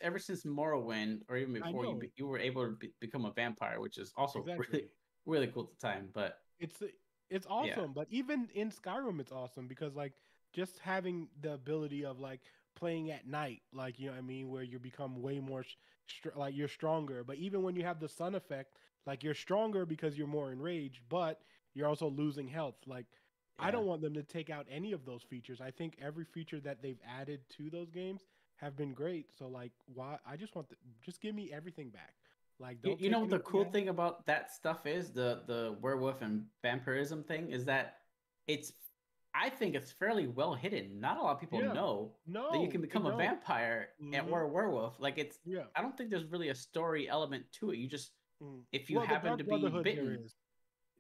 ever since Morrowind, or even before, you were able to become a vampire, which is also really really cool at the time. But
it's awesome. But even in Skyrim, it's awesome because like just having the ability of like playing at night, like you know what I mean, where you become way more like you're stronger. But even when you have the sun effect, like you're stronger because you're more enraged, but you're also losing health. Like I don't want them to take out any of those features. I think every feature that they've added to those games have been great. So like, why? I just want just give me everything back. Like, don't
you know what the cool thing about that stuff is, the werewolf and vampirism thing, is that I think it's fairly well hidden. Not a lot of people know that you can become a vampire or a werewolf. Like I don't think there's really a story element to it. You just if you happen to be bitten.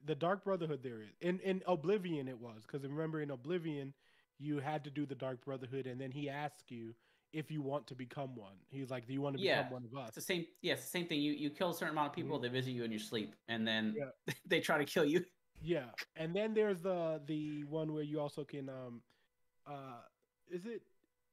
The Dark Brotherhood there is. In Oblivion it was, because remember in Oblivion you had to do the Dark Brotherhood, and then he asks you if you want to become one. He's like, do you want to become one of us?
It's the same. Yeah, it's the same thing. You kill a certain amount of people, they visit you in your sleep, and then they try to kill you.
Yeah, and then there's the one where you also can is it?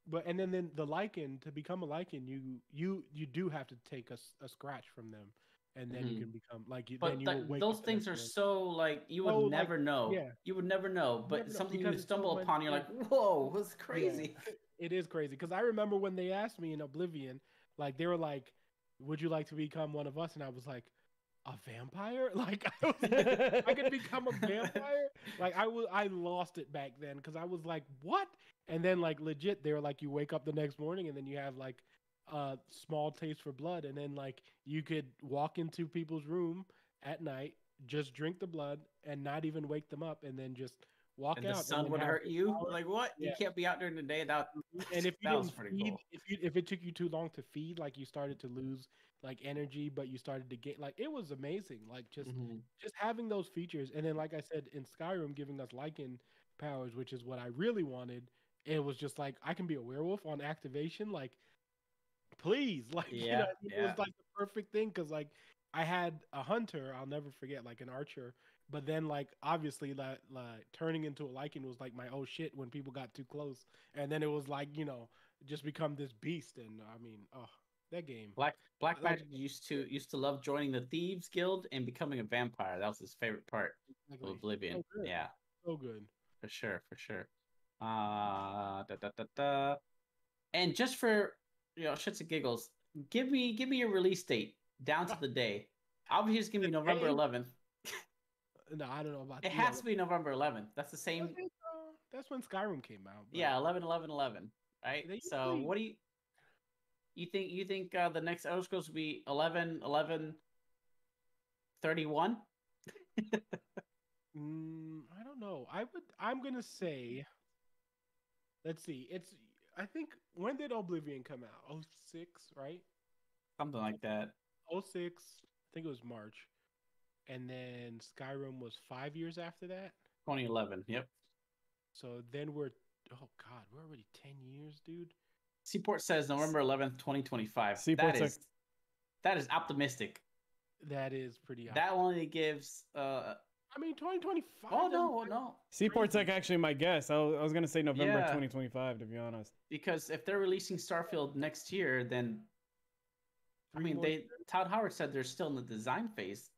But and then the Lycan, to become a Lycan, you do have to take a scratch from them. And then you can become like you.
But
then you will wake
those things are so like you would never know. Yeah, you would never know. But something you stumble upon, you're like, whoa, that's crazy.
Yeah. It is crazy because I remember when they asked me in Oblivion, like they were like, "Would you like to become one of us?" And I was like, "A vampire? Like I could become a vampire?" Like I lost it back then because I was like, "What?" And then like legit, they were like, "You wake up the next morning and then you have like." Small taste for blood, and then like you could walk into people's room at night, just drink the blood and not even wake them up, and then just walk out.
The sun would hurt you. Like what? You can't be out during the day without.
And if you didn't feed, if it took you too long to feed, like you started to lose like energy, but you started to gain. Like it was amazing. Like just having those features, and then like I said in Skyrim, giving us Lycan powers, which is what I really wanted. It was just like I can be a werewolf on activation, like. Please, like it was like the perfect thing because like I had a hunter. I'll never forget, like an archer. But then, like obviously, like turning into a Lycan was like my oh shit when people got too close, and then it was like just become this beast. And I mean, oh, that game.
Black
Like
Magic used to love joining the Thieves Guild and becoming a vampire. That was his favorite part of
exactly,
Oblivion.
so good,
Yeah,
so good.
for sure, for sure. Da, da, da, da. And just for shits and giggles, give me your release date down to the day. Obviously, just give me
The
November
game?
11th.
No, I don't know about
It
yeah.
has to be November 11th. That's the
I
same.
think, that's when Skyrim came out. But
Yeah, 11, 11, 11. Right.
they
So
usually
what do you think? You think the next Elder Scrolls will be 11, 11, 31?
I don't know. I'm gonna say, let's see. I think, when did Oblivion come out? Oh six, right?
Something like that.
Oh six. I think it was March. And then Skyrim was 5 years after that.
2011. Yep.
So then oh god, we're already 10 years, dude.
Seaport says November 11th, 2025.
Seaport's
That is optimistic.
That is pretty.
That only gives
I mean, 2025.
oh
doesn't
no,
sound
no.
Seaport's
crazy.
like actually my guess. I was gonna say November
Yeah.
2025 to be honest.
Because if they're releasing Starfield next year, then I
3
mean
more.
Todd Howard said they're still in the design phase.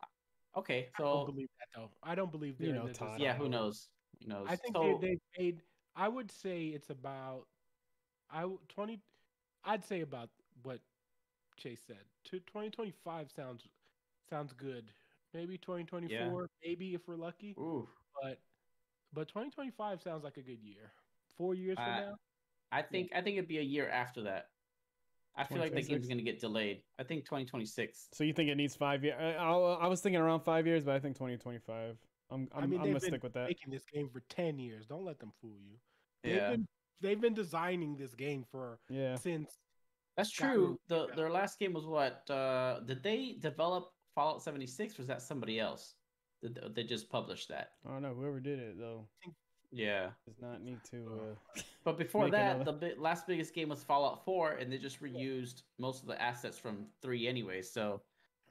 Okay,
I don't
so
believe that though. I don't believe they're
You
in
know,
the
Todd
design.
yeah, who
Howard.
knows? Who knows?
I think
So
they've made. I would say it's about. 20. I'd say about what Chase said. 2025 sounds good. Maybe 2024. Maybe if we're lucky.
ooh,
But 2025 sounds like a good year. 4 years from
uh,
now.
I think it'd be a year after that. I feel like the game's
2026?
gonna get delayed. I think 2026.
So you think it needs 5 years? I was thinking around 5 years, but I think 2025. I'm
I mean,
gonna
they've been
stick with that.
making this game for 10 years. Don't let them fool you.
Yeah,
They've been designing this game
Yeah.
since
that's
Skyrim
true.
came out.
Their last game was what? Did they develop Fallout 76? Or was that somebody else? Did they just publish that?
I don't know. Whoever did it though
Yeah.
does not need to.
But before
Make
that,
another-
the last biggest game was Fallout 4, and they just reused most of the assets from 3 anyway. So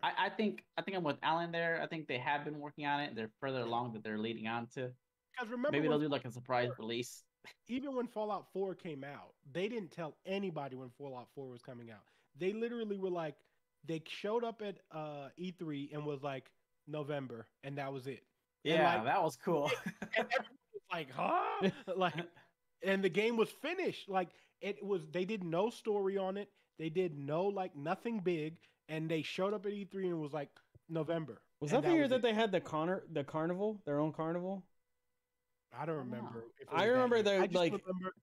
I think I'm with Alan there. I think they have been working on it. They're further along that they're leading on to.
Because remember,
Maybe
when
they'll do like a surprise release.
even when Fallout 4 came out, they didn't tell anybody when Fallout 4 was coming out. They literally were like, they showed up at E3 and was like November, and that was it. And
Yeah,
like,
that was cool.
and everyone was like, huh? Like, and the game was finished. Like, they did no story on it. They did no, like, nothing big, and they showed up at E3 and was like November.
Was
And
that the year
was
that
it.
they had the carnival, their own carnival?
I don't
I don't
remember.
know.
If it
I
was that
remember
year.
they,
I just
like-
remember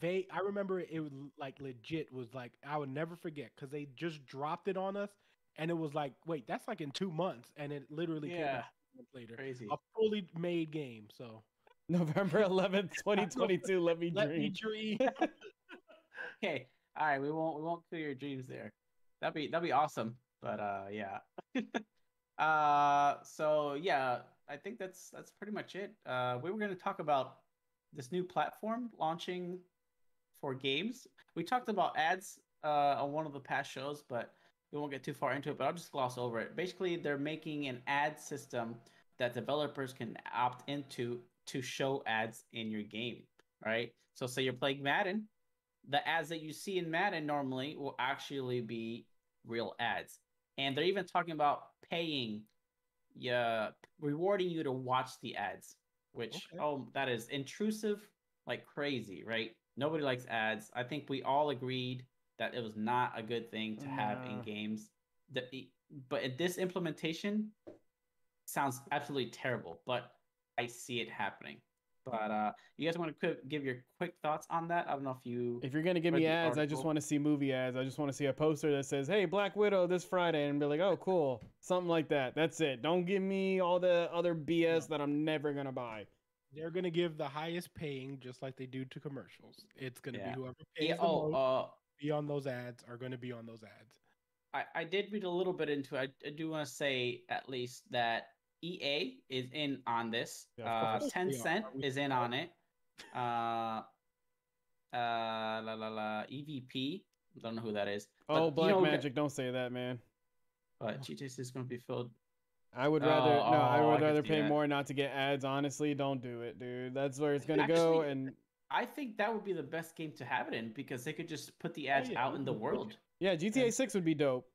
I remember it was like legit was like, I would never forget, because they just dropped it on us, and it was like, wait, that's like in 2 months, and it literally came
Yeah.
out 2 months later.
Crazy.
A fully made game. So
November 11th, 2022. Let me
let me
dream.
dream.
Okay. All right. We won't kill your dreams there. That'd be awesome. But yeah. So yeah, I think that's pretty much it. We were gonna talk about this new platform launching for games. We talked about ads on one of the past shows, but we won't get too far into it. But I'll just gloss over it. Basically, they're making an ad system that developers can opt into to show ads in your game. Right. So say you're playing Madden, the ads that you see in Madden normally will actually be real ads. And they're even talking about paying, yeah, rewarding you to watch the ads, which,
Okay.
oh, that is intrusive like crazy, right? Nobody likes ads. I think we all agreed that it was not a good thing to have in
Nah.
games. But this implementation sounds absolutely terrible, but I see it happening. But you guys want to give your quick thoughts on that? I don't know if you.
If you're gonna give
read
me
the
ads, I just
article.
want to see movie ads. I just want to see a poster that says, "Hey, Black Widow this Friday," and be like, "Oh, cool," something like that. That's it. Don't give me all the other BS that I'm never gonna buy.
They're gonna give the highest paying, just like they do to commercials. It's gonna
Yeah.
be whoever pays
Yeah.
the most
Oh.
be on those ads are gonna be on those ads.
I did read a little bit into it. I do want to say at least that EA is in on this.
Yeah, of course.
Tencent
We
is in on it. EVP. Don't know who that is.
Oh,
But,
Black Magic, don't say that, man.
but GTA 6 is going to be filled.
I would rather I
I
would
can
rather
see
pay
that.
more not to get ads. Honestly, don't do it, dude. That's where it's gonna
Actually,
go. And
I think that would be the best game to have it in because they could just put the ads out in the world.
yeah, GTA 6 would be dope.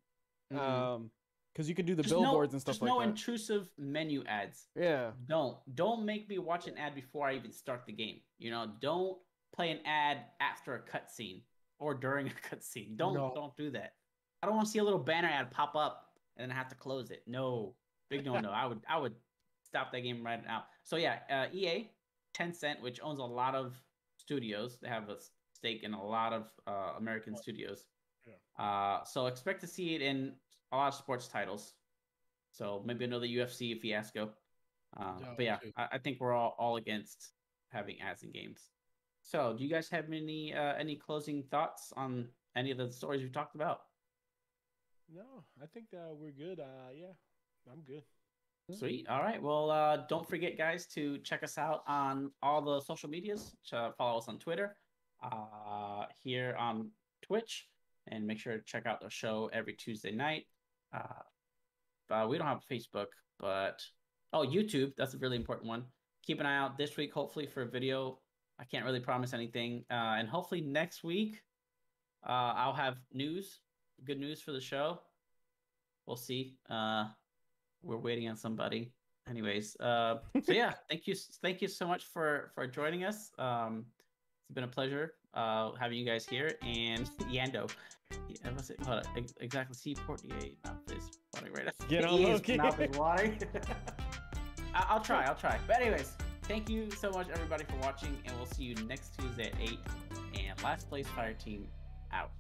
Mhm.
Because you could do the
Just
billboards and stuff
just
like
no
that.
intrusive menu ads.
Yeah.
Don't make me watch an ad before I even start the game. You know, don't play an ad after a cutscene or during a cutscene. Don't do that. I don't want to see a little banner ad pop up and then I have to close it. No, big no. I would stop that game right now. So yeah, EA, Tencent, which owns a lot of studios. They have a stake in a lot of American studios. So expect to see it in a lot of sports titles. So maybe another UFC fiasco. But yeah, I think we're all against having ads in games. So do you guys have any closing thoughts on any of the stories we talked about?
No, I think we're good. Yeah, I'm good.
Sweet. All right. Well, don't forget, guys, to check us out on all the social medias. Follow us on Twitter, here on Twitch, and make sure to check out the show every Tuesday night. We don't have Facebook, but YouTube. That's a really important one. Keep an eye out this week, hopefully, for a video. I can't really promise anything, and hopefully next week, I'll have good news for the show. We'll see. We're waiting on somebody. Anyways, so yeah, thank you so much for joining us. It's been a pleasure having you guys here. And Yando, what's it? Hold on, exactly. C48 mouth is watering right now.
Get on low key.
Mouth is watering. I'll try. But anyways, thank you so much everybody for watching, and we'll see you next Tuesday at 8. And last place fire team out.